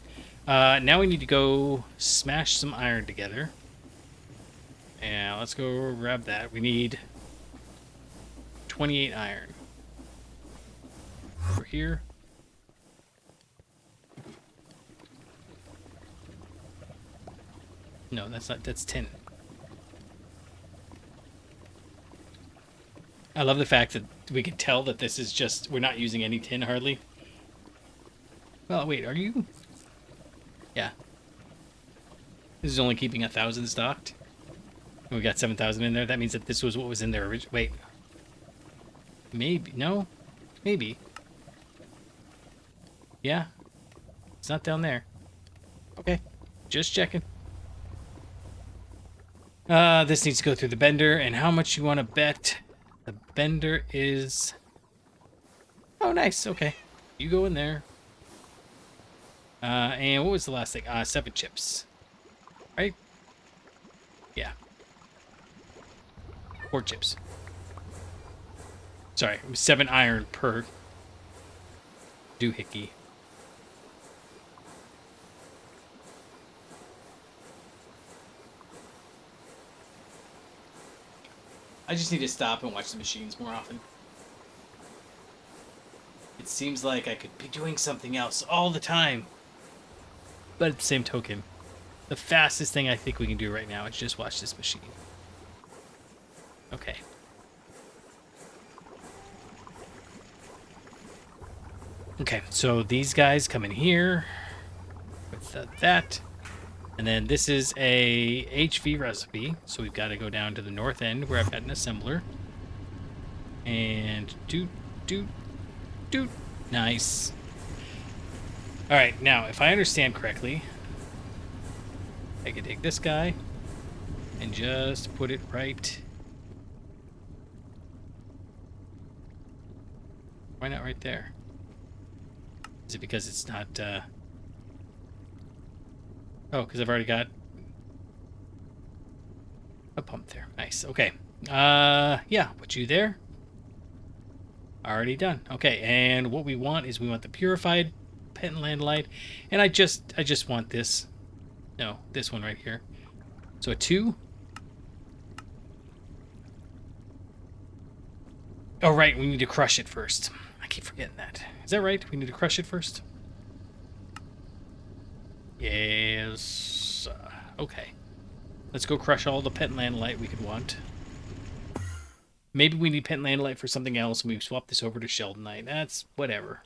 Now we need to go smash some iron together. And let's go grab that. We need 28 iron. Over here. No, that's not. That's 10. I love the fact that we can tell that this is just, we're not using any tin hardly. Well, wait, are you? Yeah. This is only keeping 1,000 stocked. And we got 7,000 in there. That means that this was what was in there originally. Wait. Maybe. No? Maybe. Yeah. It's not down there. Okay. Just checking. This needs to go through the bender. And how much you want to bet? The bender is... Oh, nice. Okay. You go in there. And what was the last thing? 7 chips. Right? Yeah. 4 chips. Sorry, it was 7 iron per doohickey. I just need to stop and watch the machines more often. It seems like I could be doing something else all the time. But at the same token, the fastest thing I think we can do right now is just watch this machine. Okay. Okay, so these guys come in here with that. And then this is a HV recipe. So we've got to go down to the north end where I've got an assembler. And doot. Nice. All right, now, if I understand correctly, I can take this guy and just put it right... Why not right there? Is it because it's not... Oh, because I've already got a pump there. Nice. Okay. Yeah, put you there. Already done. Okay, and what we want is we want the purified Pentland light, and I just want this. No, this one right here. So a 2. Oh, right, we need to crush it first. I keep forgetting that. Is that right? We need to crush it first? Yes. Okay. Let's go crush all the Pentland light we could want. Maybe we need Pentland light for something else, and we swap this over to Sheldonite. That's whatever.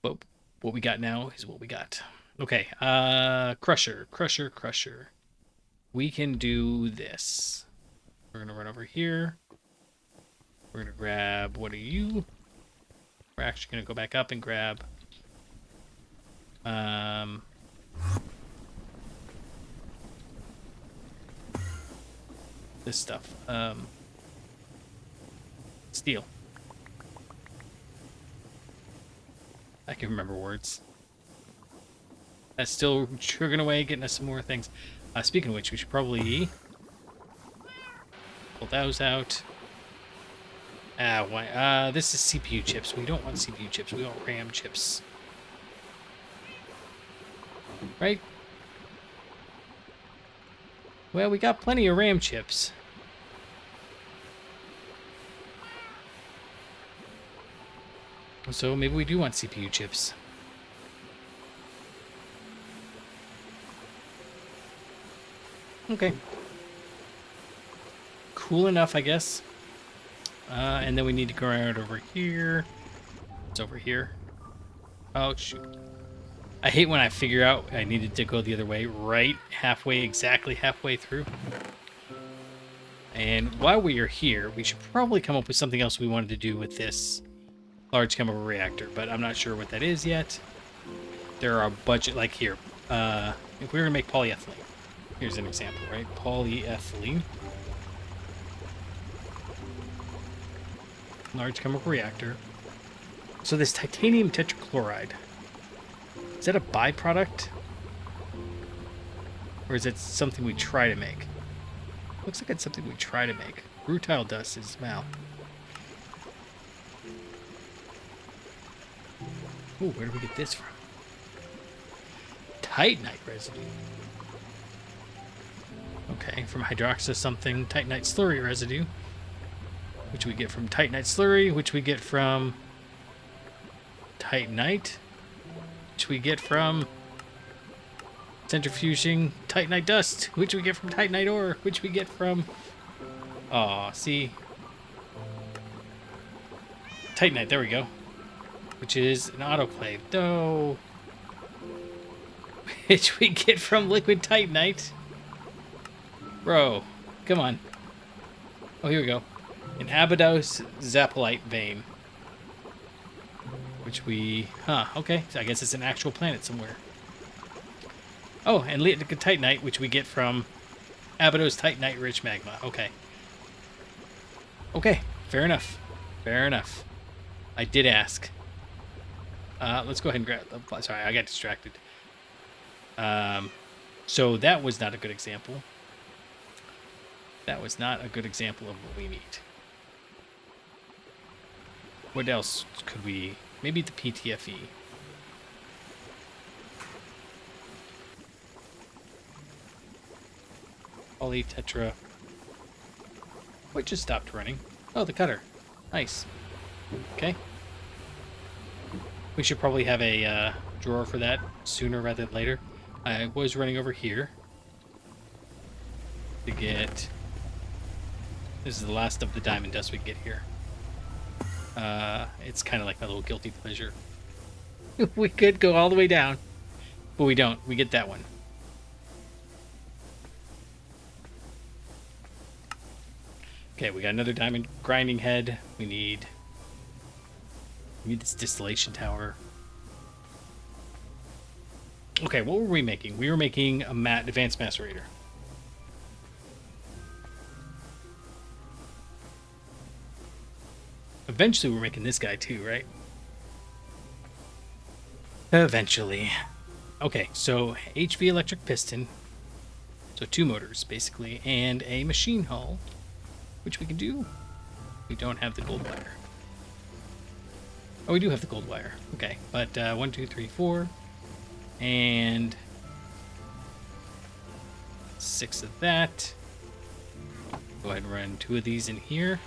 But what we got now is what we got. Okay. Crusher. We can do this. We're gonna run over here. We're gonna grab, what are you? We're actually gonna go back up and grab this stuff. Steel. I can remember words. That's still chugging away, getting us some more things. Speaking of which, we should probably pull those out. Why? This is CPU chips. We don't want CPU chips. We want RAM chips. Right? Well, we got plenty of RAM chips. So maybe we do want CPU chips. Okay. Cool enough, I guess. And then we need to go around over here. It's over here. Oh, shoot. I hate when I figure out I needed to go the other way, right halfway, exactly halfway through. And while we are here, we should probably come up with something else we wanted to do with this large chemical reactor, but I'm not sure what that is yet. There are a budget, like here. If we were to make polyethylene, here's an example, right? Polyethylene. Large chemical reactor. So this titanium tetrachloride, is that a byproduct? Or is it something we try to make? Looks like it's something we try to make. Rutile dust is mouth. Ooh, where do we get this from? Titanite residue. Okay, from hydroxy something. Titanite slurry residue. Which we get from Titanite slurry, which we get from Titanite, which we get from centrifuging Titanite dust, which we get from Titanite ore, which we get from Aw, see? Titanite, there we go. Which is an autoclave. No. Which we get from liquid titanite. Bro, come on. Oh, here we go. An Abydos Zapolite vein. Which we... Huh, okay. So I guess it's an actual planet somewhere. Oh, and liquid titanite, which we get from Abydos titanite-rich magma. Okay. Okay, fair enough. Fair enough. I did ask. Let's go ahead and grab... Sorry, I got distracted. So that was not a good example. That was not a good example of what we need. What else could we... Maybe the PTFE. Polytetra. Wait, just stopped running. Oh, the cutter. Nice. Okay. We should probably have a drawer for that sooner rather than later. I was running over here to get... This is the last of the diamond dust we can get here. It's kind of like my little guilty pleasure. We could go all the way down, but we don't. We get that one. Okay, we got another diamond grinding head. We need this distillation tower. Okay, what were we making? We were making a advanced macerator. Eventually, we're making this guy too, right? Eventually. Okay, so HV electric piston. So 2 motors, basically, and a machine hull, which we can do. We don't have the gold wire. Oh, we do have the gold wire. Okay, but 1, 2, 3, 4, and 6 of that. Go ahead and run 2 of these in here.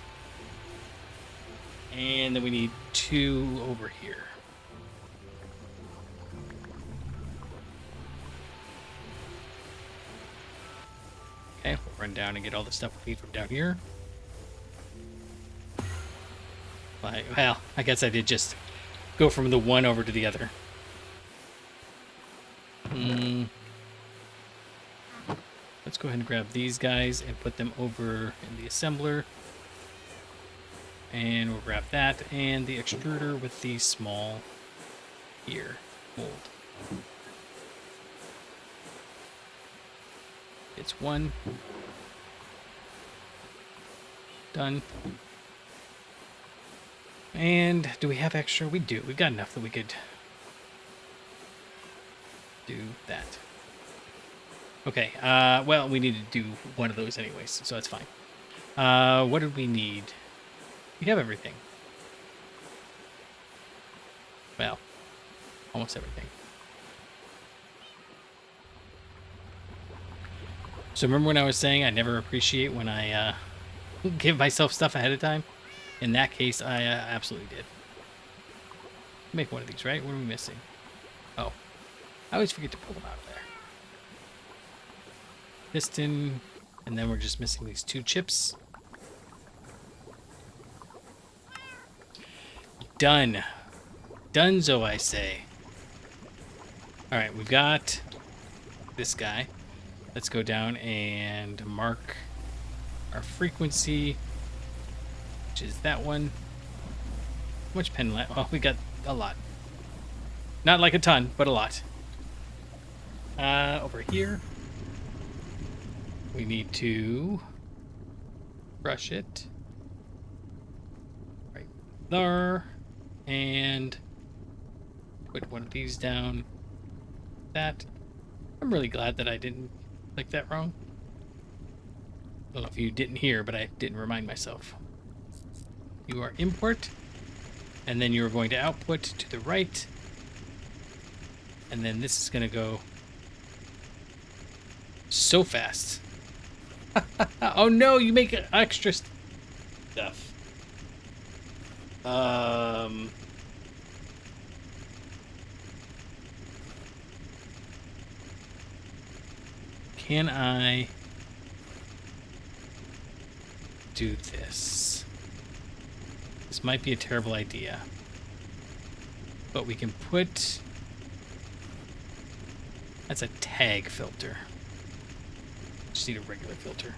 And then we need 2 over here. Okay, we'll run down and get all the stuff we need from down here. Well, I guess I did just go from the one over to the other. Let's go ahead and grab these guys and put them over in the assembler. And we'll grab that and the extruder with the small here mold. It's 1. Done. And do we have extra? We do. We've got enough that we could do that. Okay. Well, we need to do one of those anyways, so that's fine. What did we need? We have everything. Well, almost everything. So remember when I was saying I never appreciate when I give myself stuff ahead of time? In that case, I absolutely did. Make one of these, right? What are we missing? Oh, I always forget to pull them out of there. Piston, and then we're just missing these 2 chips. Done. Donezo, I say. Alright, we've got this guy. Let's go down and mark our frequency, which is that one. How much pen left? Oh, we got a lot. Not like a ton, but a lot. Over here, we need to brush it right there. And put one of these down. That. I'm really glad that I didn't click that wrong. I don't know if you didn't hear, but I didn't remind myself. You are import, and then you're going to output to the right, and then this is going to go so fast. Oh no, you make extra stuff. Can I do this. This might be a terrible idea. But we can put... That's a tag filter. Just need a regular filter.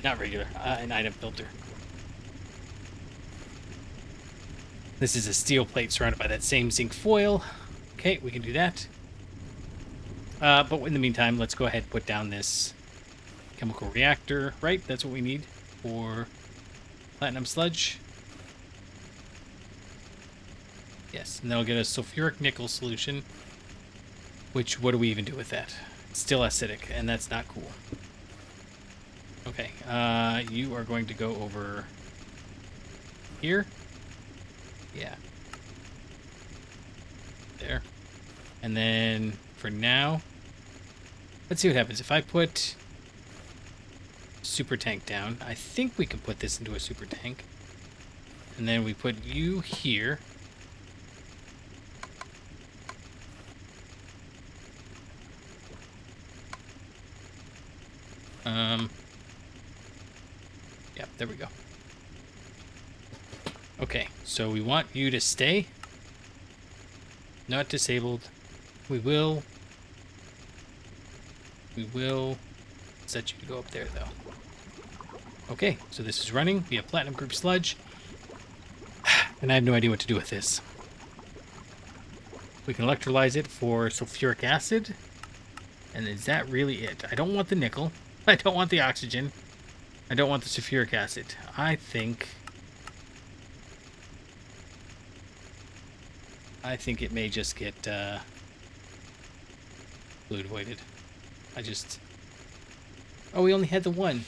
Not regular, an item filter. This is a steel plate surrounded by that same zinc foil. Okay, we can do that. But in the meantime, let's go ahead and put down this chemical reactor. Right, that's what we need for platinum sludge. Yes, and that'll get a sulfuric nickel solution. Which, what do we even do with that? It's still acidic, and that's not cool. Okay, you are going to go over here. Yeah. There. And then, for now, let's see what happens. If I put super tank down, I think we can put this into a super tank. And then we put you here. Yeah, there we go. Okay, so we want you to stay. Not disabled. We will set you to go up there, though. Okay, so this is running. We have platinum group sludge. And I have no idea what to do with this. We can electrolyze it for sulfuric acid. And is that really it? I don't want the nickel. I don't want the oxygen. I don't want the sulfuric acid. I think it may just get fluid voided. Oh, we only had the one.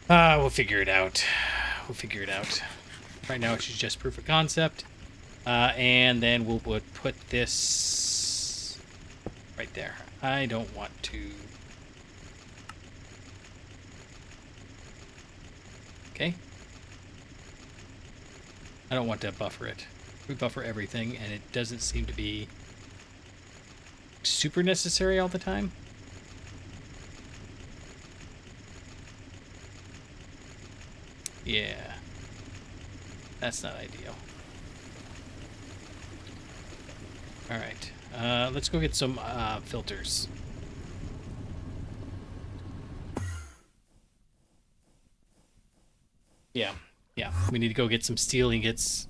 We'll figure it out. We'll figure it out. Right now it's just proof of concept. And then we'll put this right there. I don't want to... Okay. I don't want to buffer it. We buffer everything, and it doesn't seem to be super necessary all the time. Yeah. That's not ideal. Alright. Let's go get some filters. Yeah. Yeah. We need to go get some steel ingots.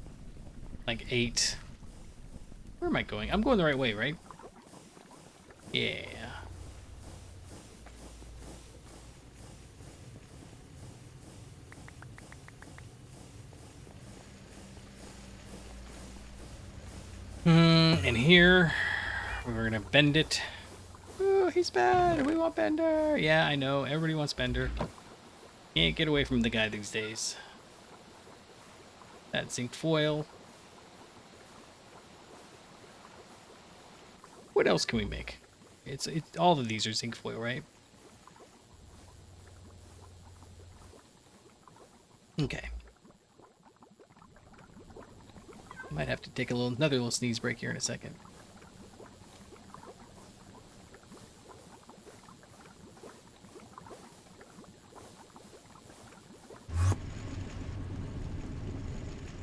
Like 8. Where am I going? I'm going the right way, right? Yeah. And here, we're gonna bend it. Oh, he's bad. We want Bender. Yeah, I know. Everybody wants Bender. Can't get away from the guy these days. That zinc foil. What else can we make? It's all of these are zinc foil, right? Okay. Might have to take another little sneeze break here in a second.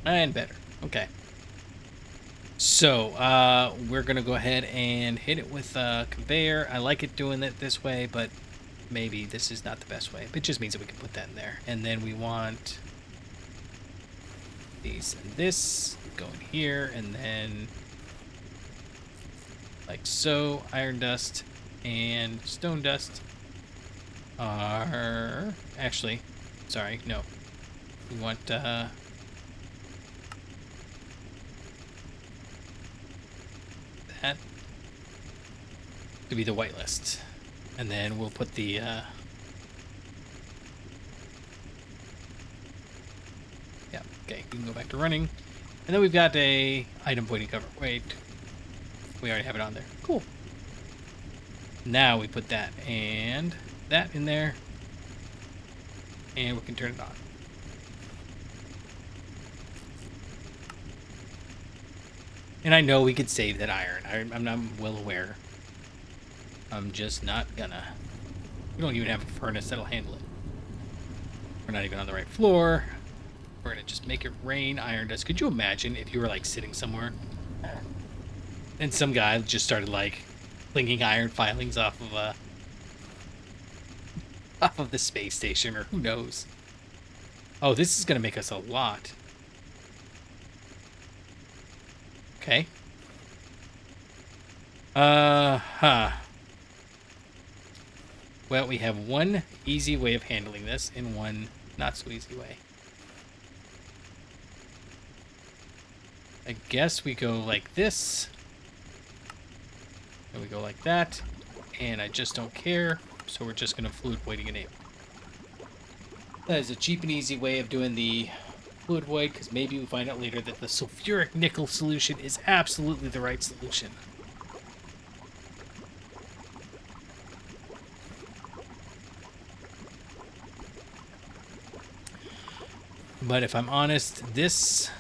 And better. Okay. So, we're going to go ahead and hit it with a conveyor. I like it doing it this way, but maybe this is not the best way. It just means that we can put that in there. And then we want these and this going here, and then like so. Iron dust and stone dust are... Actually, sorry, no. We want... that to be the white list, and then we'll put the yeah, okay, we can go back to running, and then we've got a item pointing cover. Wait, we already have it on there. Cool. Now we put that and that in there, and we can turn it on. And I know we could save that iron. I'm well aware. I'm just not gonna. We don't even have a furnace that'll handle it. We're not even on the right floor. We're gonna just make it rain iron dust. Could you imagine if you were like sitting somewhere and some guy just started like flinging iron filings off of the space station, or who knows? Oh, this is gonna make us a lot. Okay. Huh. Well, we have one easy way of handling this and one not so easy way. I guess we go like this. And we go like that. And I just don't care. So we're just going to fluid voiding enable. That is a cheap and easy way of doing the fluid void, because maybe we find out later that the sulfuric nickel solution is absolutely the right solution. But if I'm honest, this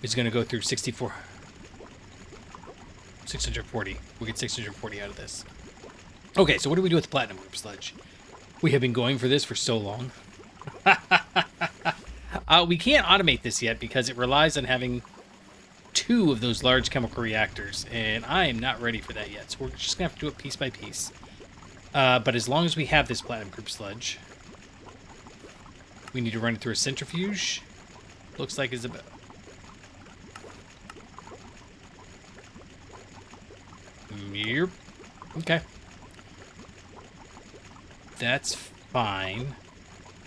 is going to go through 640. We'll get 640 out of this. Okay, so what do we do with the platinum group sludge? We have been going for this for so long. We can't automate this yet because it relies on having 2 of those large chemical reactors, and I am not ready for that yet. So we're just going to have to do it piece by piece. But as long as we have this platinum group sludge, we need to run it through a centrifuge. Looks like it's about... Yep. Okay. That's fine,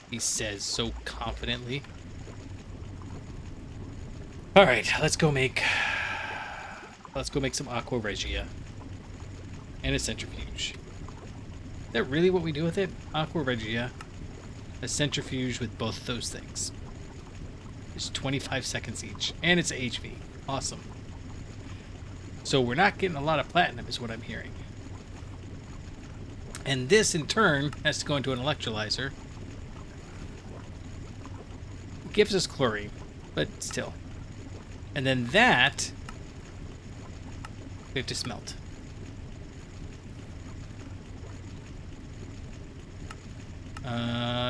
he says so confidently. All right, let's go make some aqua regia and a centrifuge. Is that really what we do with it? Aqua regia, a centrifuge with both of those things. It's 25 seconds each, and it's HV. Awesome. So we're not getting a lot of platinum, is what I'm hearing. And this, in turn, has to go into an electrolyzer. It gives us chlorine, but still. And then that, we have to smelt.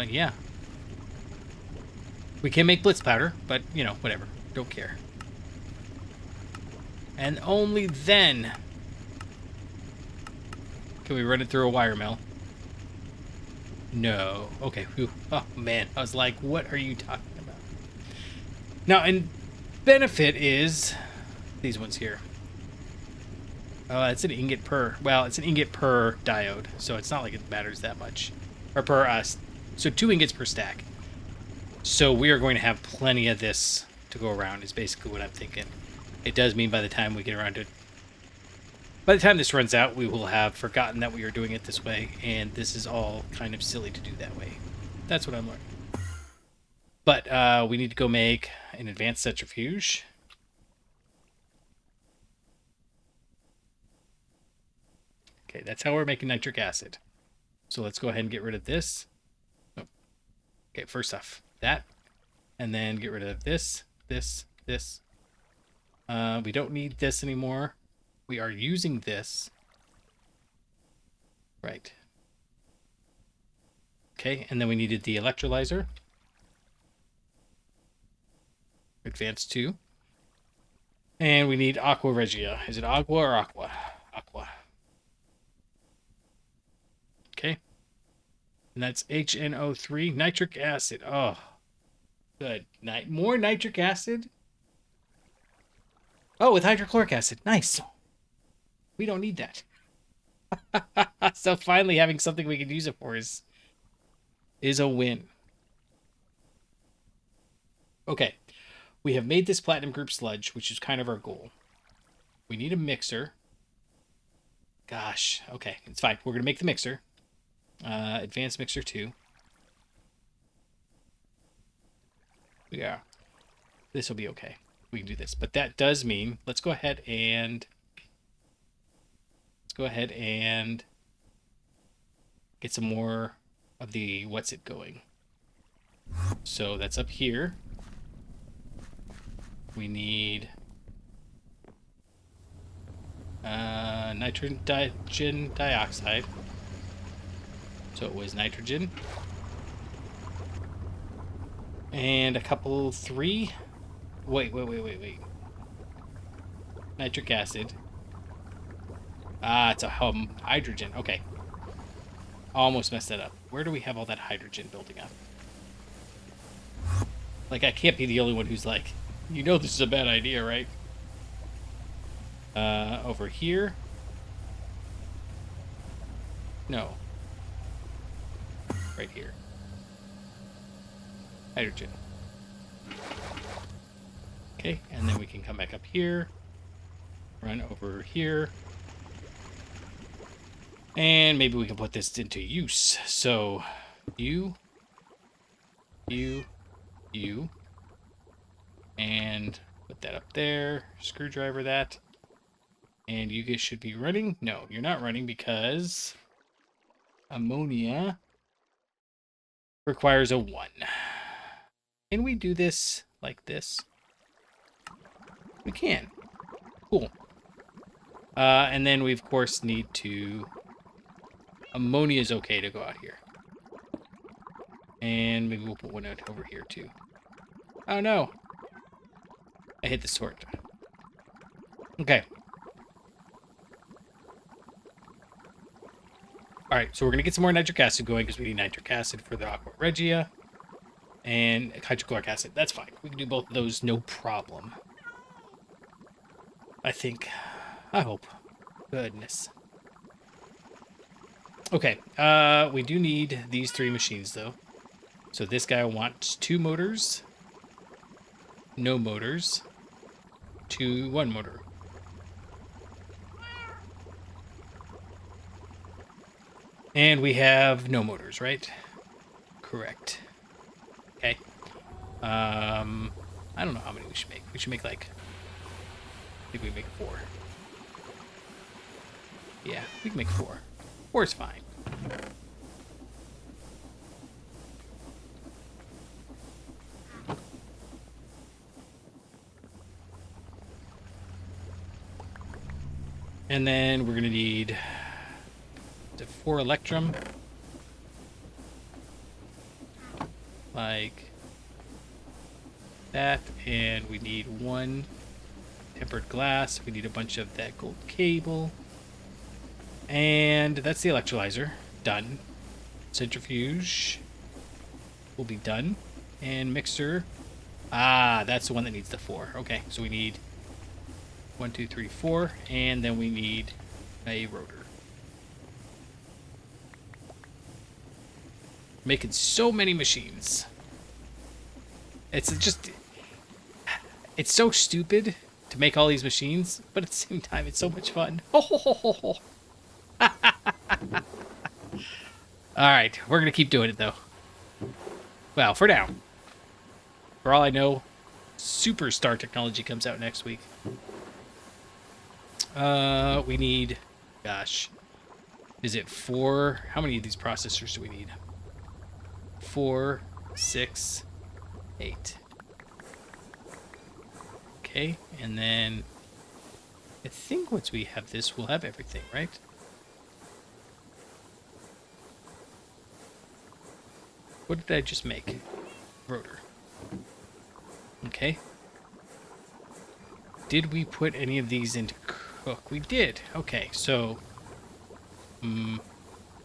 Yeah. We can make blitz powder, but, you know, whatever. Don't care. And only then can we run it through a wire mill. No. Okay. Whew. Oh, man. I was like, what are you talking about? Now, and benefit is these ones here. It's an ingot per. Well, it's an ingot per diode, so it's not like it matters that much. Or per so 2 ingots per stack. So we are going to have plenty of this to go around, is basically what I'm thinking. It does mean by the time we get around to it, by the time this runs out, we will have forgotten that we are doing it this way, and this is all kind of silly to do that way. That's what I'm learning. But we need to go make an advanced centrifuge. Okay, that's how we're making nitric acid. So let's go ahead and get rid of this. Oh. Okay, first off, that. And then get rid of this, this, this. We don't need this anymore. We are using this. Right. Okay, and then we needed the electrolyzer. Advanced 2. And we need aqua regia. Is it agua or aqua? Aqua. Okay. And that's HNO3, nitric acid. Oh, good night. More nitric acid? Oh, with hydrochloric acid. Nice. We don't need that. So finally having something we can use it for is a win. Okay. We have made this platinum group sludge, which is kind of our goal. We need a mixer. Gosh. Okay, it's fine. We're going to make the mixer. Advanced mixer 2. Yeah. This will be okay. We can do this. But that does mean, let's go ahead and get some more of the what's it going. So that's up here. We need Nitrogen dioxide. So it was nitrogen. And a couple, 3. Wait. Nitric acid. It's a hydrogen. Okay. Almost messed that up. Where do we have all that hydrogen building up? Like, I can't be the only one who's like, you know this is a bad idea, right? Over here. No. Right here. Hydrogen. Okay, and then we can come back up here. Run over here. And maybe we can put this into use. So, you. And put that up there. Screwdriver that. And you guys should be running. No, you're not running because ammonia requires a 1. Can we do this like this? We can. Cool. And then we, of course, need to... Ammonia is okay to go out here. And maybe we'll put one out over here, too. Oh, no. I hit the sort. Okay. Alright, so we're going to get some more nitric acid going because we need nitric acid for the Aqua Regia. And hydrochloric acid. That's fine. We can do both of those, no problem. I think. I hope. Goodness. Okay, we do need these 3 machines, though. So this guy wants 2 motors. No motors. 1 motor. And we have no motors, right? Correct. Okay. I don't know how many we should make. We should make like... I think we make 4. Yeah, we can make 4. 4 is fine. And then we're going to need the 4 electrum. Like that. And we need 1 tempered glass. We need a bunch of that gold cable. And that's the electrolyzer. Done. Centrifuge will be done. And mixer. That's the one that needs the 4. Okay, so we need 1, 2, 3, 4. And then we need a rotor. Making so many machines. It's just... It's so stupid to make all these machines, but at the same time, it's so much fun. All right, we're going to keep doing it, though. Well, for now. For all I know, Superstar technology comes out next week. We need... Gosh. Is it 4? How many of these processors do we need? 4, 6, 8. Okay, and then... I think once we have this, we'll have everything, right? What did I just make? Rotor. Okay. Did we put any of these into cook? We did. Okay, so...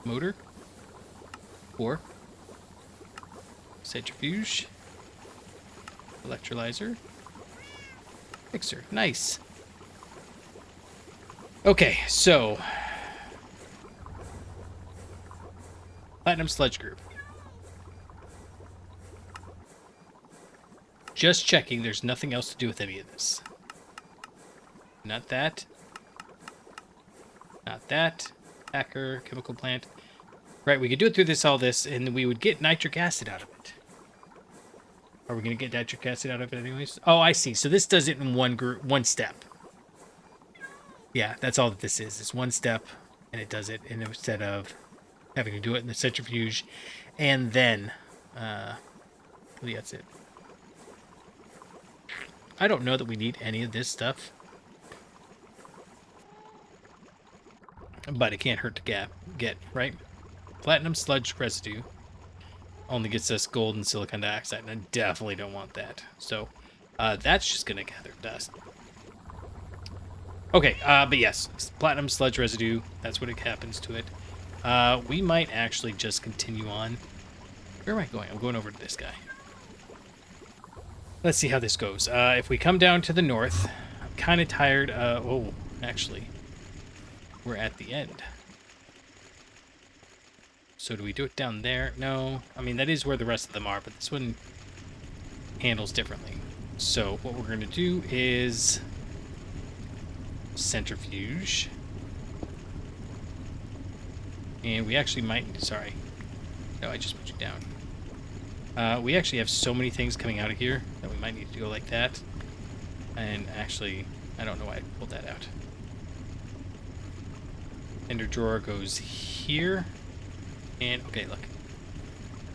motor. 4. Centrifuge. Electrolyzer. Mixer. Nice. Okay, so... Platinum Sludge Group. Just checking there's nothing else to do with any of this. Not that. Not that. Hacker, chemical plant. Right, we could do it through all this, and we would get nitric acid out of it. Are we going to get nitric acid out of it anyways? Oh, I see. So this does it in one step. Yeah, that's all that this is. It's one step, and it does it instead of having to do it in the centrifuge. And then, I think that's it. I don't know that we need any of this stuff. but it can't hurt to get, right? Platinum sludge residue only gets us gold and silicon dioxide, and I definitely don't want that. So that's just going to gather dust. Okay, but yes, platinum sludge residue, that's what it happens to it. We might actually just continue on. Where am I going? I'm going over to this guy. Let's see how this goes. If we come down to the north, I'm kind of tired. Oh, actually, we're at the end. So do we do it down there? No. I mean, that is where the rest of them are, but this one handles differently. So what we're going to do is centrifuge. And we actually might... Sorry. No, I just put you down. We actually have so many things coming out of here that we might need to go like that. And actually, I don't know why I pulled that out. Ender drawer goes here. And, okay, look.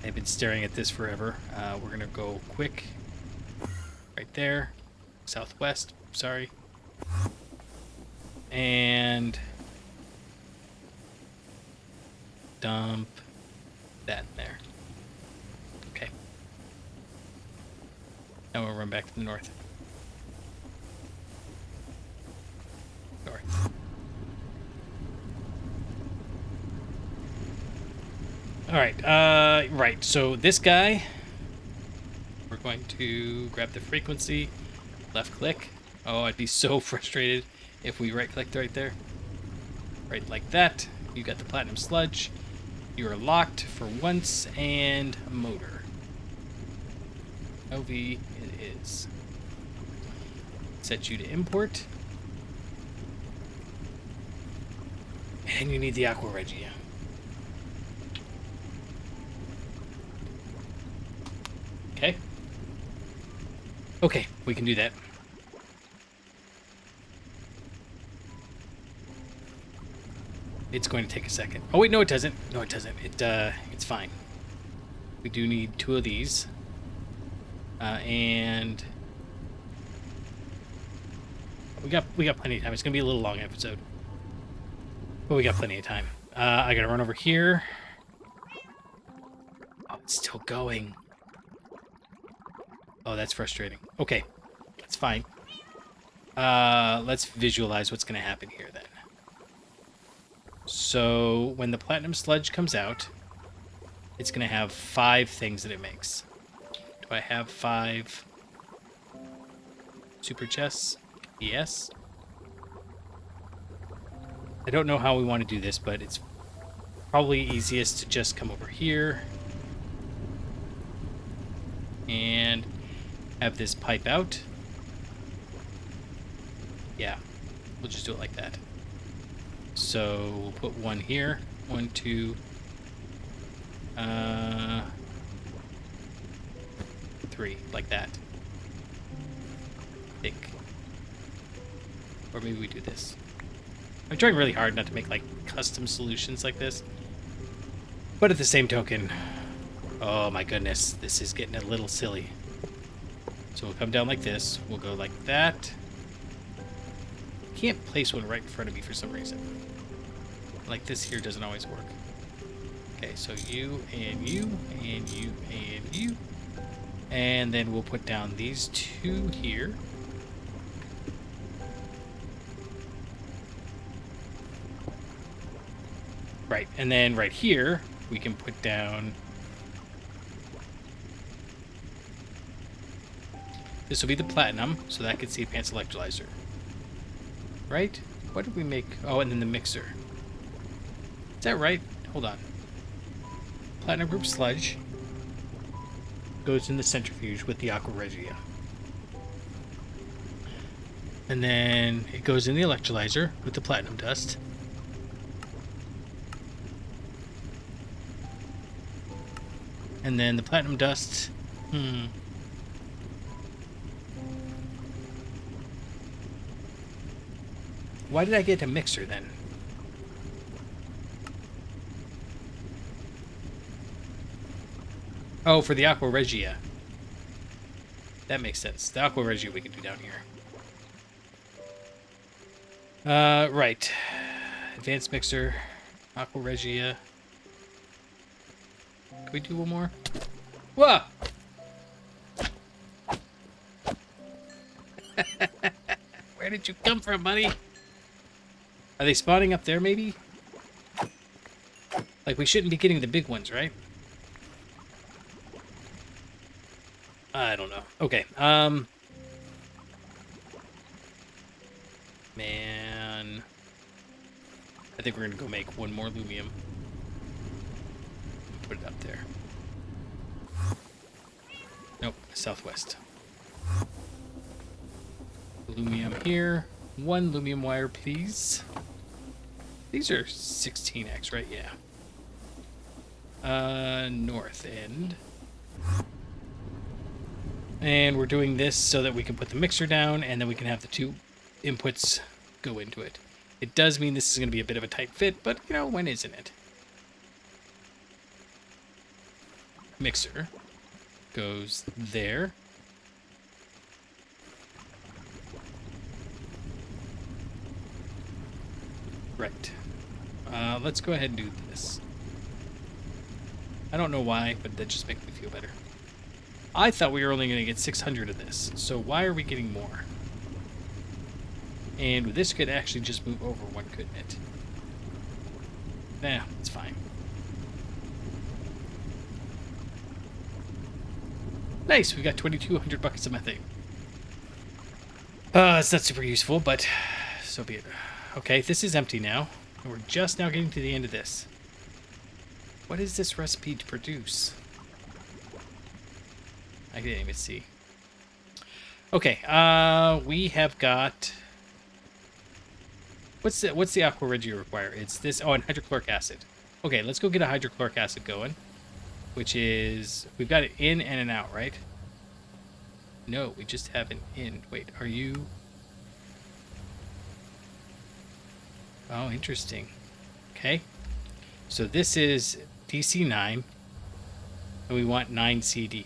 I've been staring at this forever. We're going to go quick. Right there. Southwest. Sorry. And dump that in there. Okay. Now we'll run back to the north. North. Alright, right, so this guy, we're going to grab the frequency, left click. Oh, I'd be so frustrated if we right clicked right there. Right like that. You got the platinum sludge. You are locked for once, and motor. OV it is. Set you to import. And you need the Aqua Regia. Okay. Okay, we can do that. It's going to take a second. Oh wait, no it doesn't. No it doesn't. It's fine. We do need 2 of these. And we got plenty of time. It's gonna be a little long episode. But we got plenty of time. I gotta run over here. Oh, it's still going. Oh, that's frustrating. Okay, that's fine. Let's visualize what's going to happen here then. So when the platinum sludge comes out, it's going to have 5 things that it makes. Do I have 5 super chests? Yes. I don't know how we want to do this, but it's probably easiest to just come over here and have this pipe out. Yeah, we'll just do it like that. So we'll put 1 here, 1, 2, 3, like that. I think. Or maybe we do this. I'm trying really hard not to make like custom solutions like this. But at the same token, oh my goodness, this is getting a little silly. So we'll come down like this. We'll go like that. Can't place one right in front of me for some reason. Like this here doesn't always work. Okay, so you and you and you and you. And then we'll put down these 2 here. Right, and then right here, we can put down... This will be the platinum, so that can see advanced electrolyzer. Right? What did we make? Oh, and then the mixer. Is that right? Hold on. Platinum group sludge goes in the centrifuge with the Aqua Regia. And then it goes in the electrolyzer with the platinum dust. And then the platinum dust... Why did I get a mixer then? Oh, for the Aqua Regia. That makes sense. The Aqua Regia we can do down here. Right. advanced mixer, aqua regia. Can we do one more? Whoa! Where did you come from, buddy? Are they spawning up there, maybe? Like, we shouldn't be getting the big ones, right? I don't know. Okay, man. I think we're gonna go make one more lumium. Put it up there. Nope, southwest. Lumium here. One lumium wire, please. These are 16x, right? Yeah. North end. And we're doing this so that we can put the mixer down, and then we can have the two inputs go into it. It does mean this is going to be a bit of a tight fit, but, you know, when isn't it? Mixer goes there. Right. Let's go ahead and do this. I don't know why, but that just makes me feel better. I thought we were only going to get 600 of this, so why are we getting more? And this could actually just move over one, couldn't it? Nah, it's fine. Nice, we got 2,200 buckets of methane. It's not super useful, but so be it. Okay, this is empty now, and we're just now getting to the end of this. What is this recipe to produce? I didn't even see. Okay, we have got... What's the aqua regia require? It's this... Oh, and hydrochloric acid. Okay, let's go get a hydrochloric acid going. Which is... We've got it in and an out, right? No, we just have an in. Wait, are you... Oh, interesting. Okay. So this is DC9. And we want 9 CD.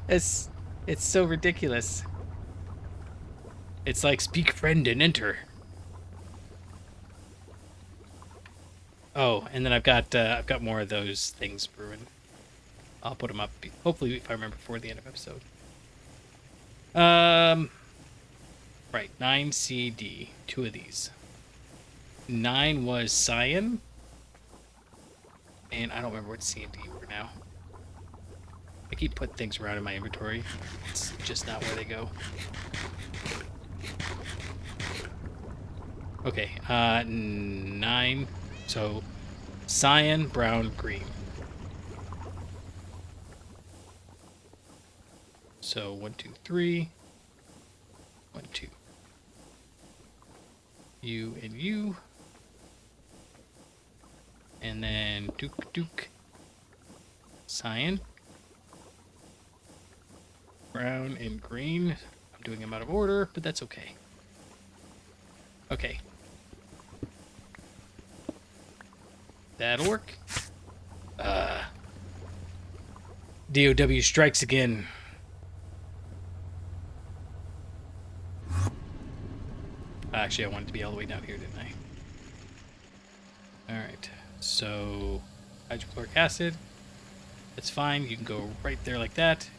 it's so ridiculous. It's like speak friend and enter. Oh, and then I've got more of those things brewing. I'll put them up hopefully if I remember before the end of episode. Right, 9 CD, 2 of these. 9 was cyan. And I don't remember what C and D were now. I keep putting things around in my inventory. It's just not where they go. Okay, 9. So, cyan, brown, green. So, 1, 2, 3. 1, 2. You and you. And then Duke. Cyan. Brown and green. I'm doing them out of order, but that's okay. Okay. That'll work. DOW strikes again. Actually, I wanted to be all the way down here, didn't I? Alright. So, hydrochloric acid. That's fine. You can go right there like that.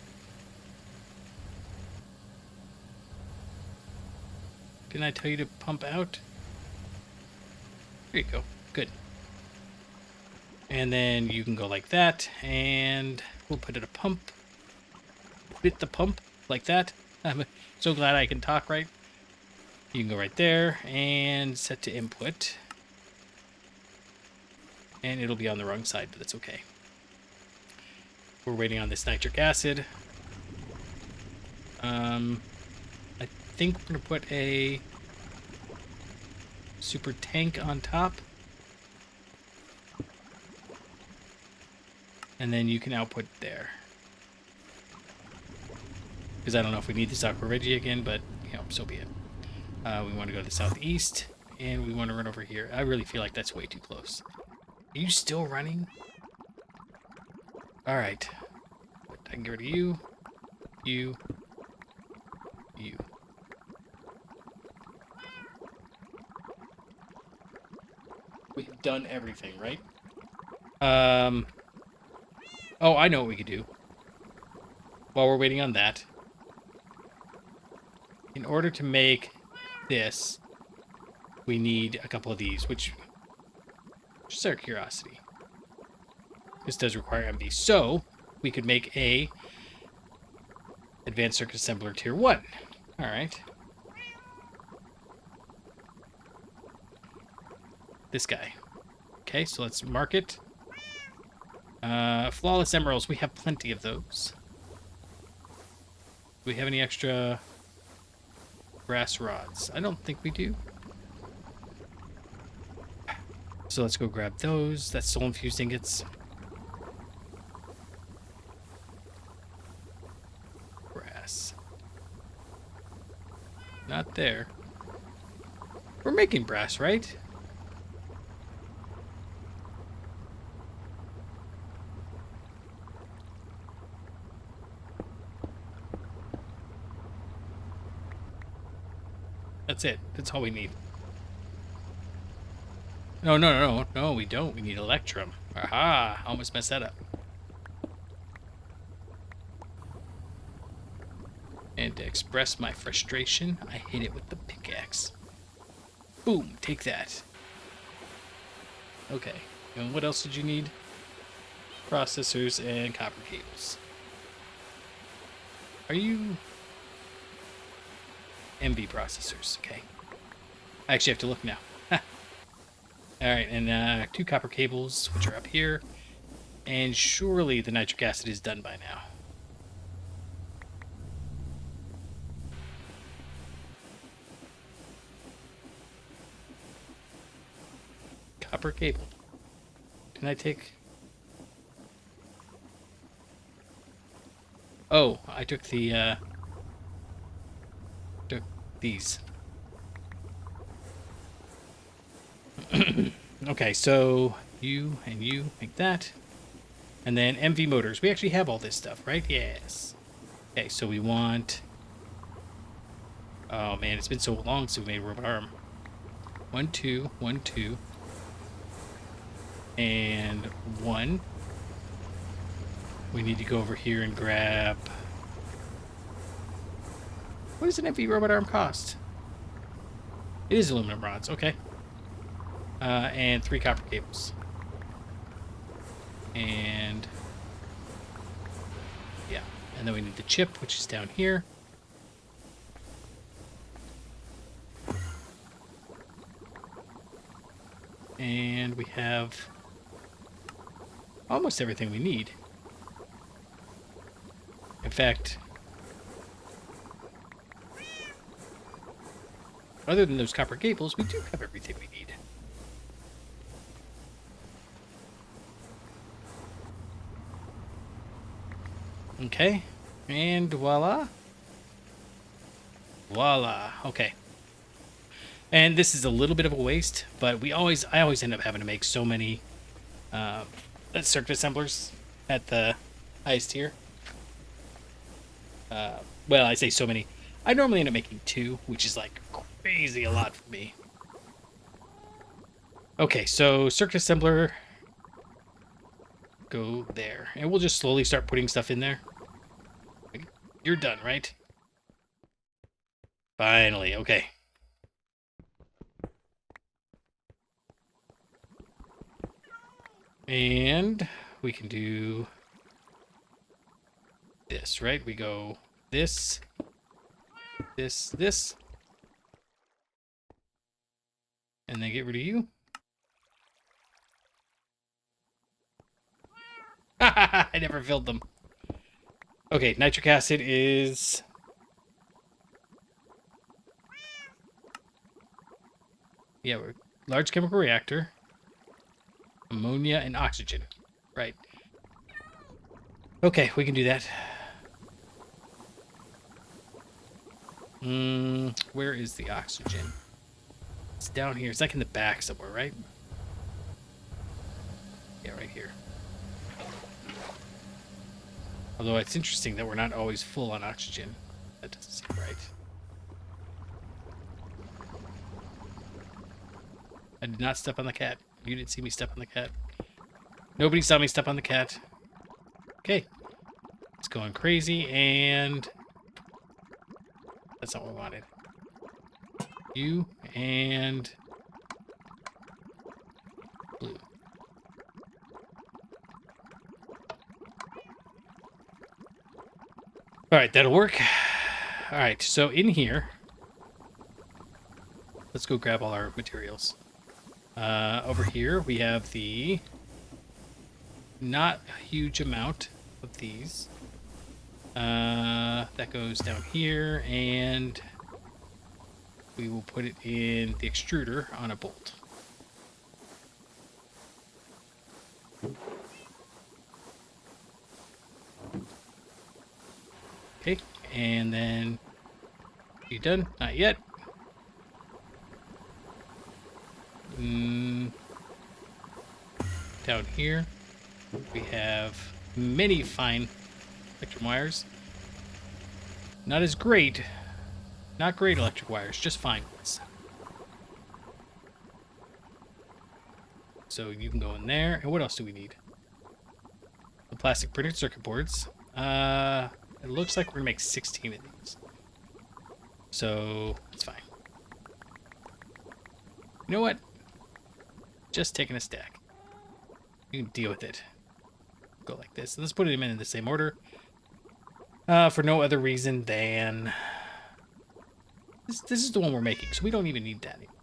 Didn't I tell you to pump out? There you go. Good. And then you can go like that, and we'll put it a pump. Bit the pump like that. I'm so glad I can talk right. You can go right there and set to input. And it'll be on the wrong side, but that's okay. We're waiting on this nitric acid. I think we're going to put a super tank on top. And then you can output there. Because I don't know if we need this aqua regia again, but, you know, so be it. We want to go to the southeast, and we want to run over here. I really feel like that's way too close. Are you still running? Alright. I can get rid of you. You. We've done everything, right? Oh, I know what we could do. While we're waiting on that. In order to make this, we need a couple of these, which just out of curiosity. This does require MV. So, we could make a Advanced Circuit Assembler Tier 1. Alright. This guy. Okay, so let's mark it. Flawless emeralds. We have plenty of those. Do we have any extra brass rods? I don't think we do. So let's go grab those. That's soul infused ingots. Brass. Not there. We're making brass, right? That's it. That's all we need. No, we don't. We need electrum. Aha! I almost messed that up. And to express my frustration, I hit it with the pickaxe. Boom! Take that. Okay. And what else did you need? Processors and copper cables. Are you... MV processors, okay. I actually have to look now. Alright, and 2 copper cables, which are up here. And surely the nitric acid is done by now. Copper cable. Can I take... Oh, I took the, took these. Okay, so you and you make that. And then MV motors. We actually have all this stuff, right? Yes. Okay, so we want... Oh, man, it's been so long since we made a robot arm. 1, 2, 1, 2. And 1. We need to go over here and grab... What does an MV robot arm cost? It is aluminum rods, okay. And 3 copper cables. And... yeah. And then we need the chip, which is down here. And we have almost everything we need. In fact, other than those copper cables, we do have everything we need. Okay, and voila. Voila, okay. And this is a little bit of a waste, but I always end up having to make so many circuit assemblers at the highest tier. Well, I say so many. I normally end up making 2, which is like crazy a lot for me. Okay, so circuit assembler, go there. And we'll just slowly start putting stuff in there. You're done, right? Finally, okay. And we can do this, right? We go this, this. And then get rid of you. I never filled them. Okay, nitric acid is... yeah, we're large chemical reactor. Ammonia and oxygen. Right. Okay, we can do that. Where is the oxygen? It's down here. It's like in the back somewhere, right? Yeah, right here. Although it's interesting that we're not always full on oxygen. That doesn't seem right. I did not step on the cat. You didn't see me step on the cat. Nobody saw me step on the cat. Okay. It's going crazy, and that's not what we wanted. You and blue. All right, that'll work. All right, so in here, let's go grab all our materials. Over here, we have the not a huge amount of these. That goes down here, and we will put it in the extruder on a bolt. Okay, and then you done? Not yet. Down here, we have many fine electric wires. Not as great. Not great electric wires, just fine ones. So you can go in there. And what else do we need? The plastic printed circuit boards. It looks like we're gonna make 16 of these. So it's fine. You know what? Just taking a stack. You can deal with it. Go like this. Let's put them in the same order. For no other reason than this is the one we're making, so we don't even need that anymore.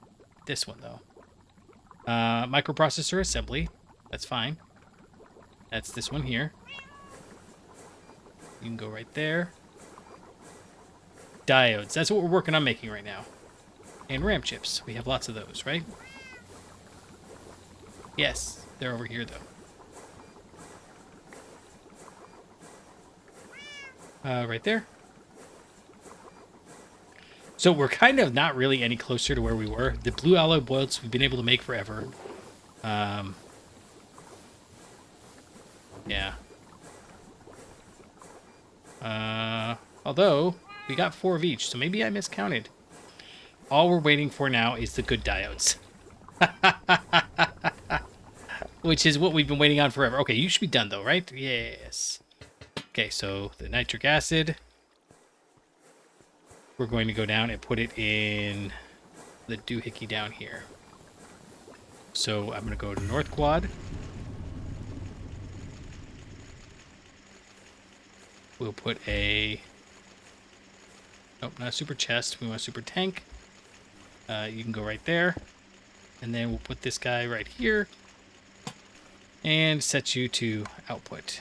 This one though. Microprocessor assembly. That's fine. That's this one here. You can go right there. Diodes. That's what we're working on making right now. And RAM chips. We have lots of those, right? Yes, they're over here though. Right there. So we're kind of not really any closer to where we were. The blue alloy bolts we've been able to make forever. Yeah. Although we got 4 of each, so maybe I miscounted. All we're waiting for now is the good diodes. Which is what we've been waiting on forever. Okay, you should be done though, right? Yes. Okay, so the nitric acid. We're going to go down and put it in the doohickey down here. So I'm going to go to North Quad. We'll put a... Nope, not a super chest. We want a super tank. You can go right there. And then we'll put this guy right here. And set you to output.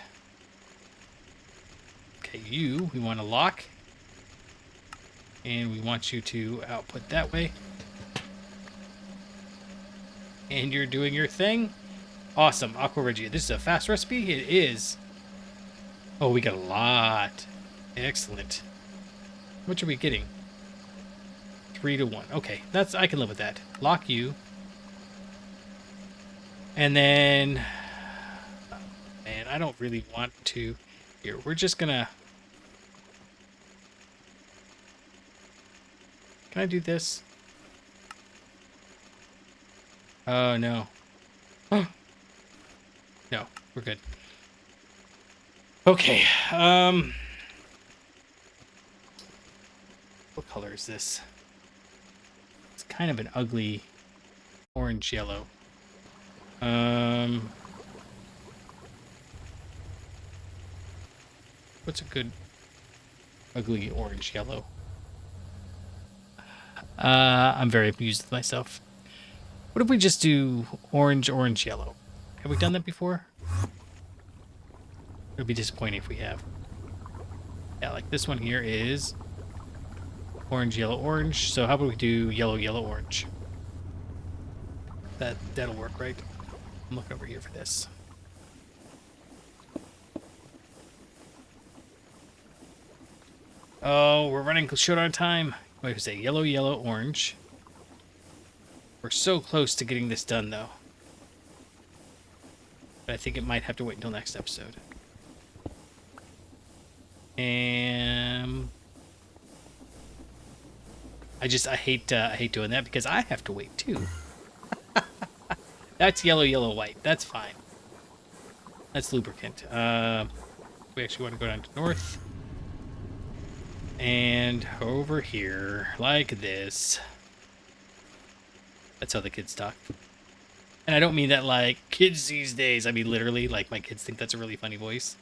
Okay, we want to lock. And we want you to output that way. And you're doing your thing. Awesome, Aqua Regia. This is a fast recipe? It is. Oh, we got a lot. Excellent. How much are we getting? 3 to 1. Okay, I can live with that. Lock you. And then... Man, I don't really want to... Here, we're just gonna... Can I do this? Oh, no. Oh. No, we're good. Okay, what color is this? It's kind of an ugly orange yellow. What's a good ugly orange yellow? I'm very amused with myself. What if we just do orange, yellow? Have we done that before? It'll be disappointing if we have. Yeah, like this one here is orange, yellow, orange. So how about we do yellow, yellow, orange? That'll work, right? I'm looking over here for this. Oh, we're running short on time. Wait, say yellow, yellow, orange. We're so close to getting this done, though. But I think it might have to wait until next episode. And I hate doing that because I have to wait too. That's yellow, yellow, white. That's fine. That's lubricant. We actually want to go down to north. And over here, like this. That's how the kids talk. And I don't mean that like kids these days. I mean literally, like my kids think that's a really funny voice.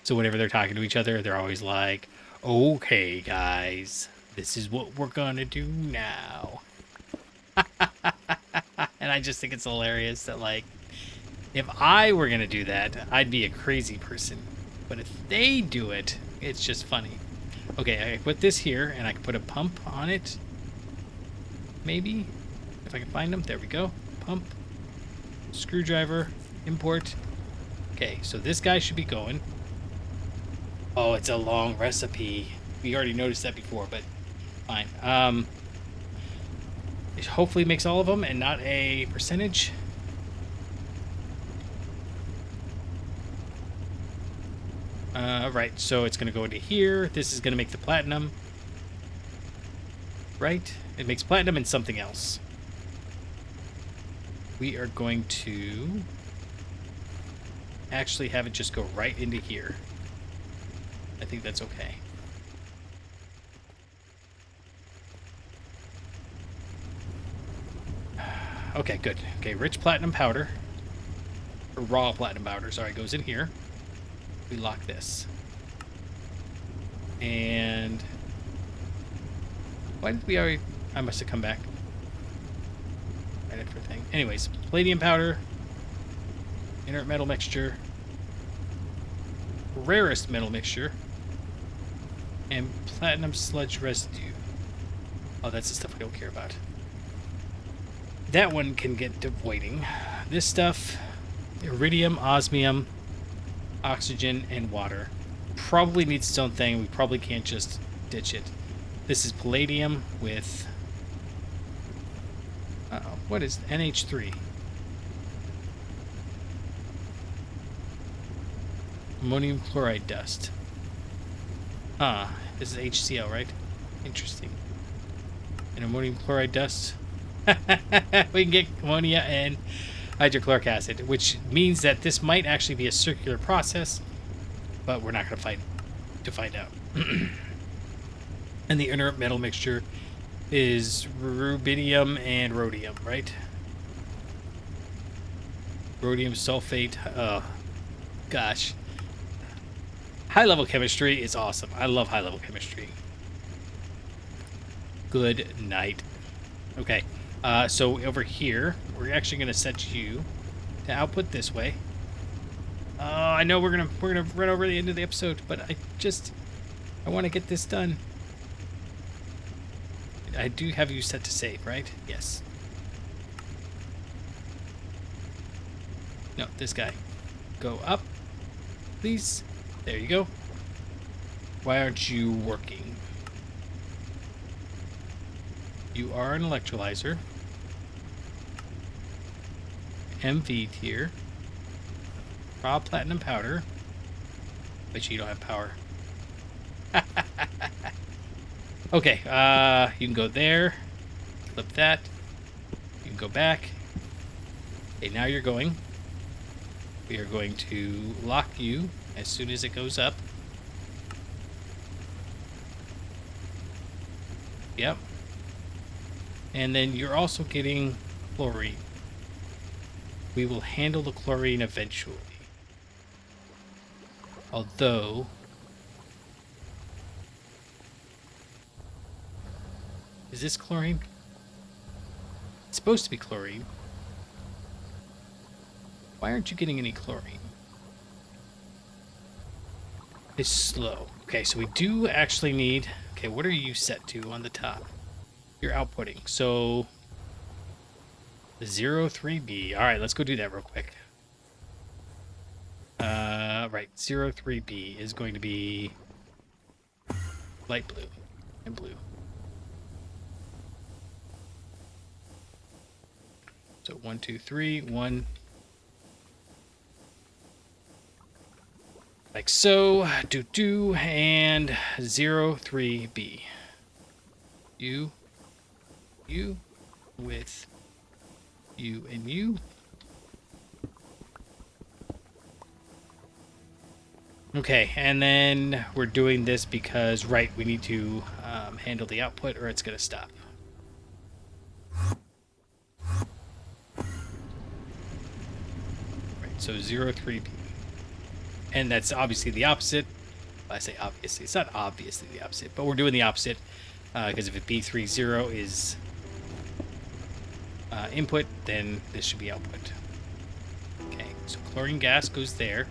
So whenever they're talking to each other, they're always like, okay, guys, this is what we're gonna do now. And I just think it's hilarious that, like, if I were gonna do that, I'd be a crazy person. But if they do it, it's just funny. Okay, I put this here, and I can put a pump on it. Maybe? If I can find them. There we go. Pump. Screwdriver. Import. Okay, so this guy should be going. Oh, it's a long recipe. We already noticed that before, but fine. It hopefully makes all of them and not a percentage. Right, so it's going to go into here. This is going to make the platinum. Right? It makes platinum and something else. We are going to actually have it just go right into here. I think that's okay. Okay, good. Okay, rich platinum powder. Or raw platinum powder, sorry, goes in here. We lock this. And why did we already... I must have come back. Right after thing. Anyways, palladium powder. Inert metal mixture. Rarest metal mixture. And platinum sludge residue. Oh, that's the stuff I don't care about. That one can get to voiding. This stuff, iridium, osmium, oxygen, and water. Probably needs its own thing. We probably can't just ditch it. This is palladium with... Uh-oh, what is NH3? Ammonium chloride dust. Ah, this is HCl, right? Interesting. And ammonium chloride dust. We can get ammonia and hydrochloric acid, which means that this might actually be a circular process, but we're not going to find out. And the inert metal mixture is rubidium and rhodium, right? Rhodium sulfate. Oh, gosh. High-level chemistry is awesome. I love high-level chemistry. Good night. Okay. So over here, we're actually going to set you to output this way. I know we're gonna run over the end of the episode, but I want to get this done. I do have you set to save, right? Yes. No, this guy. Go up, please. There you go. Why aren't you working? You are an electrolyzer. MV tier. Raw platinum powder. Bet you don't have power. Okay, you can go there. Flip that. You can go back. Okay, now you're going. We are going to lock you as soon as it goes up. Yep. And then you're also getting chlorine. We will handle the chlorine eventually. Although... Is this chlorine? It's supposed to be chlorine. Why aren't you getting any chlorine? It's slow. Okay, so we do actually need... Okay, what are you set to on the top? You're outputting. So... 03B. Alright, let's go do that real quick. Right. 03B is going to be... light blue and blue. So 1, 2, 3, 1. Like so. Do, and 03B. You with you and you. Okay, and then we're doing this because, right, we need to handle the output or it's going to stop. Right, so 0, 3B. And that's obviously the opposite. I say obviously. It's not obviously the opposite, but we're doing the opposite because if it B30 is input, then this should be output. Okay, so chlorine gas goes there.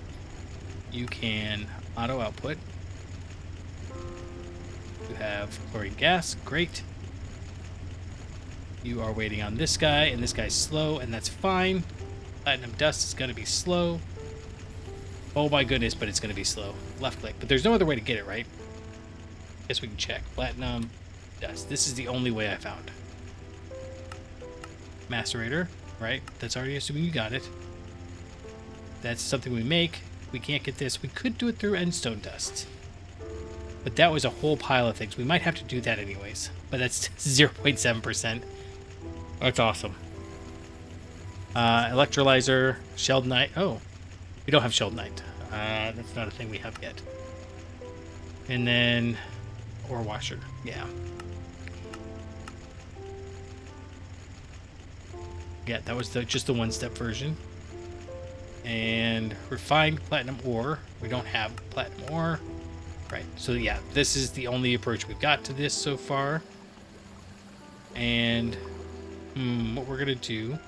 You can auto output. You have chlorine gas, great. You are waiting on this guy, and this guy's slow, and that's fine. Platinum dust is going to be slow. Oh my goodness, but it's going to be slow. Left click, but there's no other way to get it, right? Guess we can check. Platinum dust. This is the only way I found. Macerator, right? That's already assuming you got it. That's something we make. We can't get this. We could do it through endstone dust. But that was a whole pile of things. We might have to do that anyways. But that's 0.7%. That's awesome. Electrolyzer, shelled knight. Oh, we don't have shelled knight. That's not a thing we have yet. And then ore washer. Yeah. Yeah, that was just the one-step version. And refined platinum ore. We don't have platinum ore. Right, so yeah, this is the only approach we've got to this so far. And what we're going to do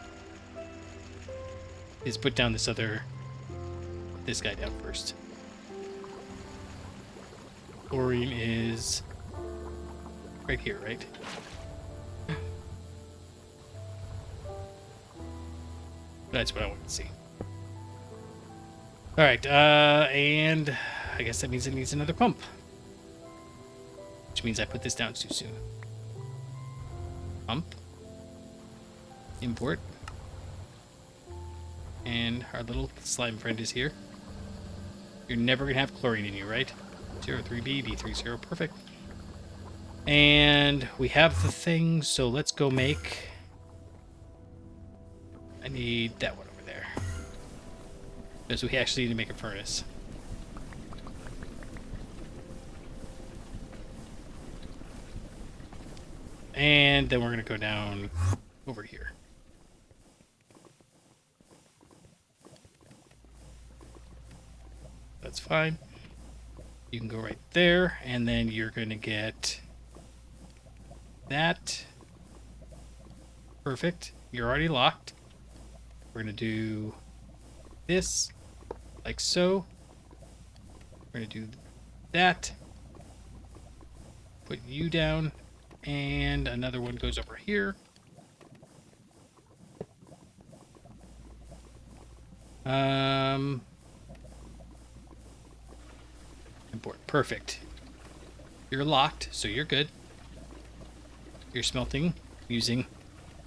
is put down this guy down first. Chlorine is right here, right? That's what I want to see. All right, and I guess that means it needs another pump. Which means I put this down too soon. Pump. Import. And our little slime friend is here. You're never going to have chlorine in you, right? 03B, B30, perfect. And we have the thing, so let's go make... I need that one over there. Because we actually need to make a furnace. And then we're going to go down over here. That's fine. You can go right there, and then you're going to get that. Perfect. You're already locked. We're going to do this, like so. We're going to do that. Put you down, and another one goes over here. Import. Perfect. You're locked, so you're good. You're smelting using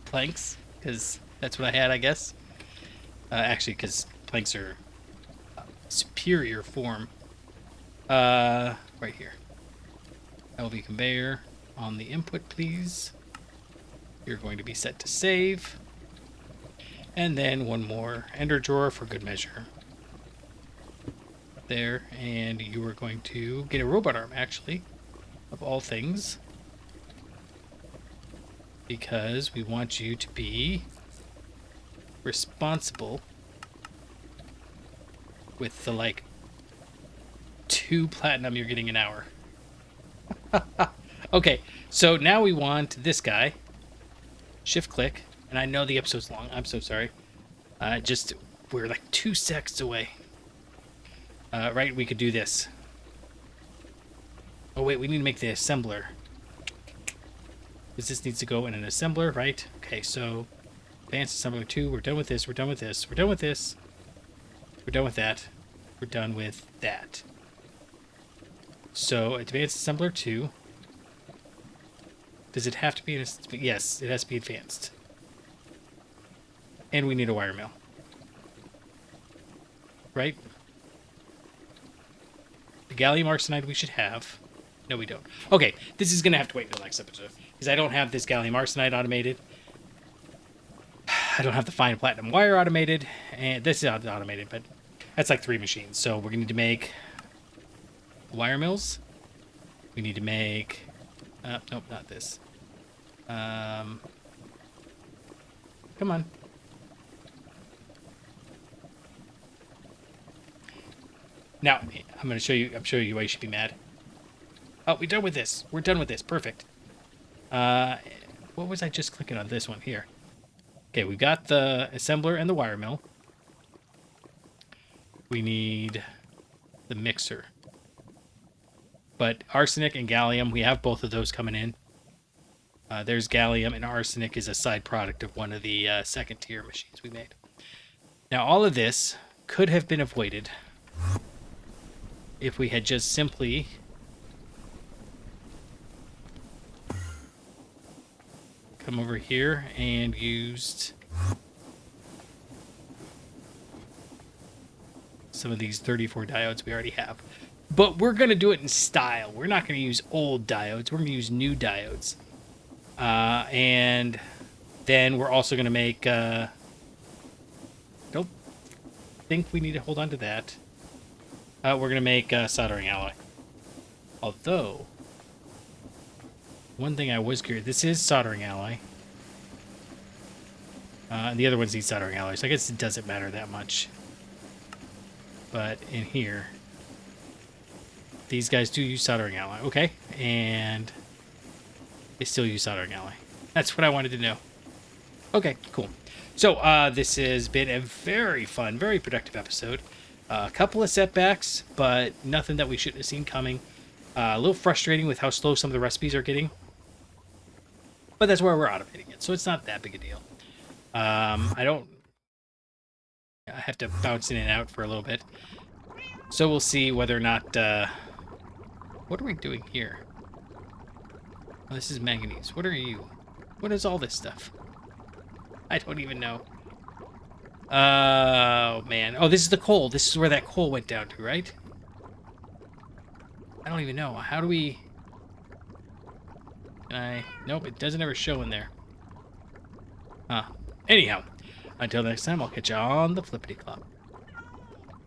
planks, because that's what I had, I guess. Actually, because planks are superior form. Right here. LV conveyor on the input, please. You're going to be set to save. And then one more ender drawer for good measure. There, and you are going to get a robot arm, actually, of all things. Because we want you to be responsible with the, like, 2 platinum you're getting an hour. Okay, so now we want this guy. Shift click, and I know the episode's long. I'm so sorry. We're like 2 seconds away. Right, we could do this. Oh wait, we need to make the assembler. Because this needs to go in an assembler, right? Okay, so advanced assembler 2, we're done with this, we're done with this, we're done with this. We're done with that. We're done with that. So advanced assembler 2. Does it have to be? Yes, it has to be advanced. And we need a wire mill. Right? The gallium arsenide we should have. No, we don't. Okay, this is going to have to wait until next episode. Because I don't have this gallium arsenide automated. I don't have the fine platinum wire automated. And this is automated, but that's like 3 machines. So we're going to need to make wire mills. We need to make... nope, not this. Come on. Now, I'm going to show you... I'm showing you why you should be mad. Oh, we're done with this. We're done with this. Perfect. What was I just clicking on? This one here. Okay, we got the assembler and the wire mill. We need the mixer. But arsenic and gallium, we have both of those coming in. There's gallium, and arsenic is a side product of one of the second tier machines we made. Now, all of this could have been avoided if we had just simply come over here and used some of these 34 diodes we already have. But we're going to do it in style. We're not going to use old diodes. We're going to use new diodes. And then we're also going to make... don't think we need to hold on to that. We're going to make soldering alloy. Although, one thing I was curious... This is soldering alloy. And the other ones need soldering alloy, so I guess it doesn't matter that much. But in here... These guys do use soldering alloy. Okay, and they still use soldering alloy. That's what I wanted to know. Okay, cool. So this has been a very fun, very productive episode. A couple of setbacks, but nothing that we shouldn't have seen coming. A little frustrating with how slow some of the recipes are getting. But that's where we're automating it, so it's not that big a deal. I have to bounce in and out for a little bit. So we'll see whether or not... what are we doing here? Oh, this is manganese. What are you? What is all this stuff? I don't even know. Oh, man. Oh, this is the coal. This is where that coal went down to, right? I don't even know. How do we... Can I... Nope, it doesn't ever show in there. Huh. Anyhow, until next time, I'll catch you on the flippity-clop.